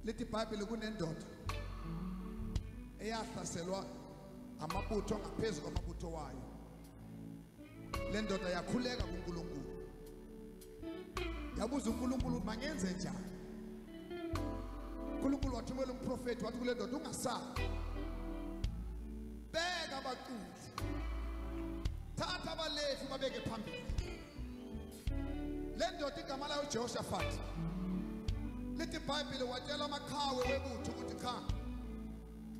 Lithi iBhayibheli kunendoda eyahlaselwa amabutho ngaphezulu kwamabutho wayo. Le ndoda yakhuleka kuNkulunkulu, yabuza uNkulunkulu mangenze njani. uNkulunkulu wathumela umprofeti wathi kule ndoda ungasabi, beka abaculi, thatha abalevi babeke phambili. Le ndoda igama layo uJehoshaphat. Lithi iBhayibheli watshela amaqhawe webutho ukuthi cha,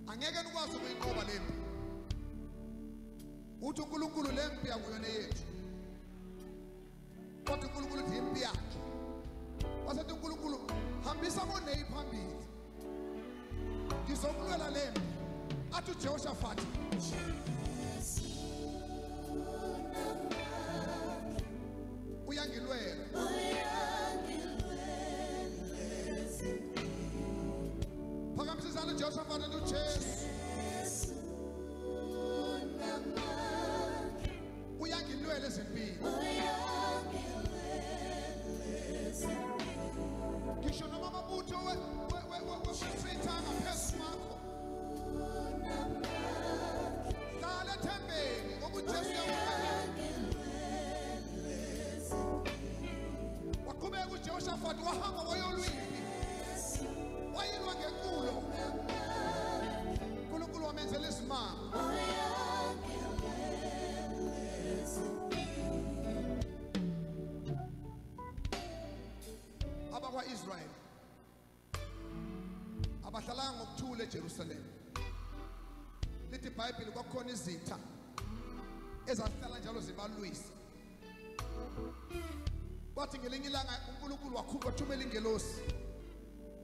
angeke nikwazi ukuyinqoba lempi. Uthi uNkulunkulu lempi yakuyona yethu, kodwa uNkulunkulu uthi impi yakhe. Wasethi uNkulunkulu hambisa ngoneyi phambili, ngizokulwela lempi. Athi uJehoshaphat uyangilwela. Phakamisa izandla uJehoshaphat and uJesu uyangilwela ezimpini. Kubeka uJehoshaphat wahamba wayolwini. Wayilwa ngenkulo. uNkulunkulu wamenzela isimanga. Abakwa-Israyeli abahlalanga ngokuthula eJerusalem. Lithi iBhayibheli kwakukhona izitha ezazihlala njalo zibalwisa. Kwathi ngelinye ilanga uNkulunkulu wathumela ingelosi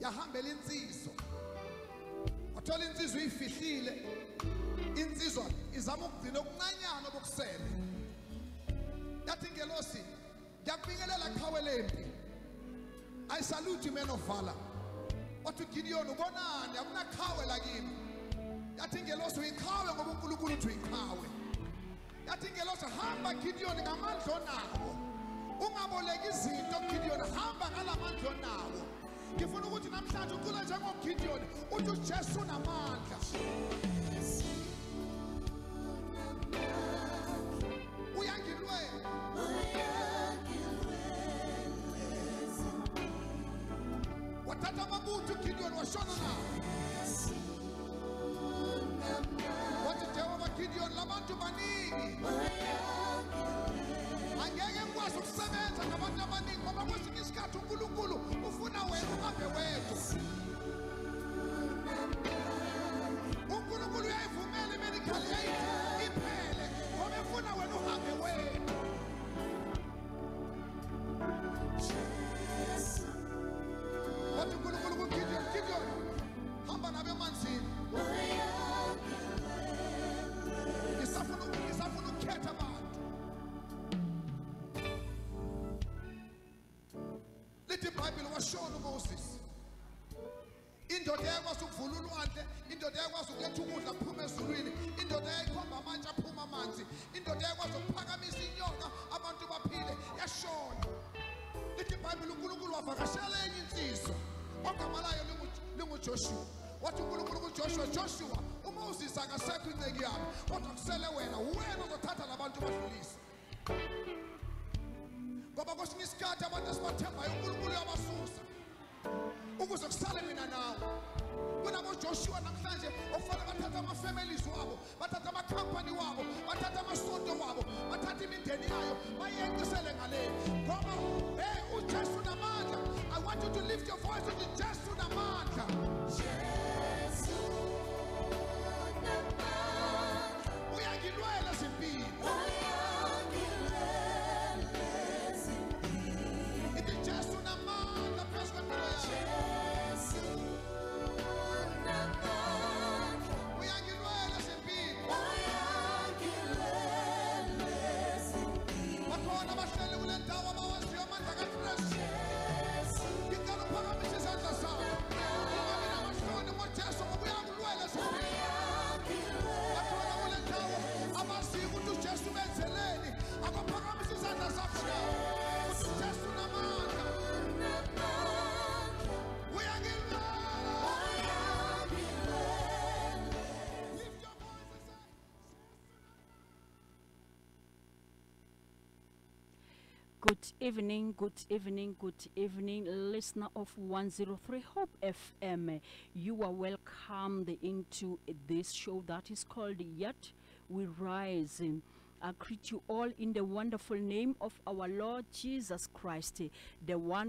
yahambela insizwa. Wathola insizwa iyifihlile. Insizwa izama ukugcina okuncanyana obukusele. Yathi ingelosi, ngiyakubingelela qhawe lempi. I salute you, men of valor. Wathi Gideon, ubonani akunaqhawe lakini. Yathi ingelosi uyiqhawe ngoba uNkulunkulu uthi uyiqhawe. Yathi ingelosi hamba Gideon ngamandla onawo. Ungaboleka izinto Gideon, hamba ngalamandla onawo. Ngifuna ukuthi namhlanje ucula njengoGideon uthi uJesu unamandla. Uyangilwela. Wathatha amabutho uGideon washona nawo. Wathi Jehova Gideon, labantu baningi. Angeke ngikwazi ukusebenza ngabantu abaningi ngoba kwesinye isikhathi uNkulunkulu ufuna wena uhambe wedwa. uNkulunkulu uyayivumela i-medical aid iphele ngoba efuna wena uhambe wedwa. Wathi uNkulunkulu kuGideon, Gideon, hamba nabe emanzini. Ngisafuna ukukhetha abantu. Lithi iBhayibheli washona uMoses. Indoda yakwazi ukuvula ulwandle, indoda yakwazi ukuletha ukudla kuphuma ezulwini, indoda yayikhomba amatshe aphuma amanzi, indoda yakwazi ukuphakamisa inyoka abantu baphile, yashona. Lithi iBhayibheli uNkulunkulu wavakashela enye insizwa ogama layo linguJoshua. Wathi uNkulunkulu kuJoshua, Joshua, uMoses akasekho inceki yami kodwa kusele wena uzothatha labantu badlulise. Ngoba kwesinye isikhathi abantu esibathembayo uNkulunkulu uyabasusa ukuze kusale mina nawe. KunaboJoshua namhlanje okufanele bathathe ama-families wabo, bathathe amakhampani wabo, bathathe amasonto wabo, bathathe imindeni yayo bayencisele ngale ngoba uJesu unamandla. I want you to lift your voice to Jesu unamandla. Jesu unamandla. Uyangilwela zimpilo. Ithi Jesu unamandla phezu kwempilo yakho. Uyangilwela zimpilo. Bakhona abahleli kule ndawo abawaziyo amandla kaKristu. Ngicela uphakamise izandla zakho. Ungabi namahloni ngoJesu ngoba uyakulwela zimpilo. Bakhona kule ndawo abaziyo ukuthi uJesu ubenzeleni. Akuphakamise izandla zakho nawe. uJesu unamandla. Uyangilwela. Good evening, good evening, good evening, listener of 103 Hope FM. You are welcomed into this show that is called Yet We Rise. I greet you all in the wonderful name of our Lord Jesus Christ, the one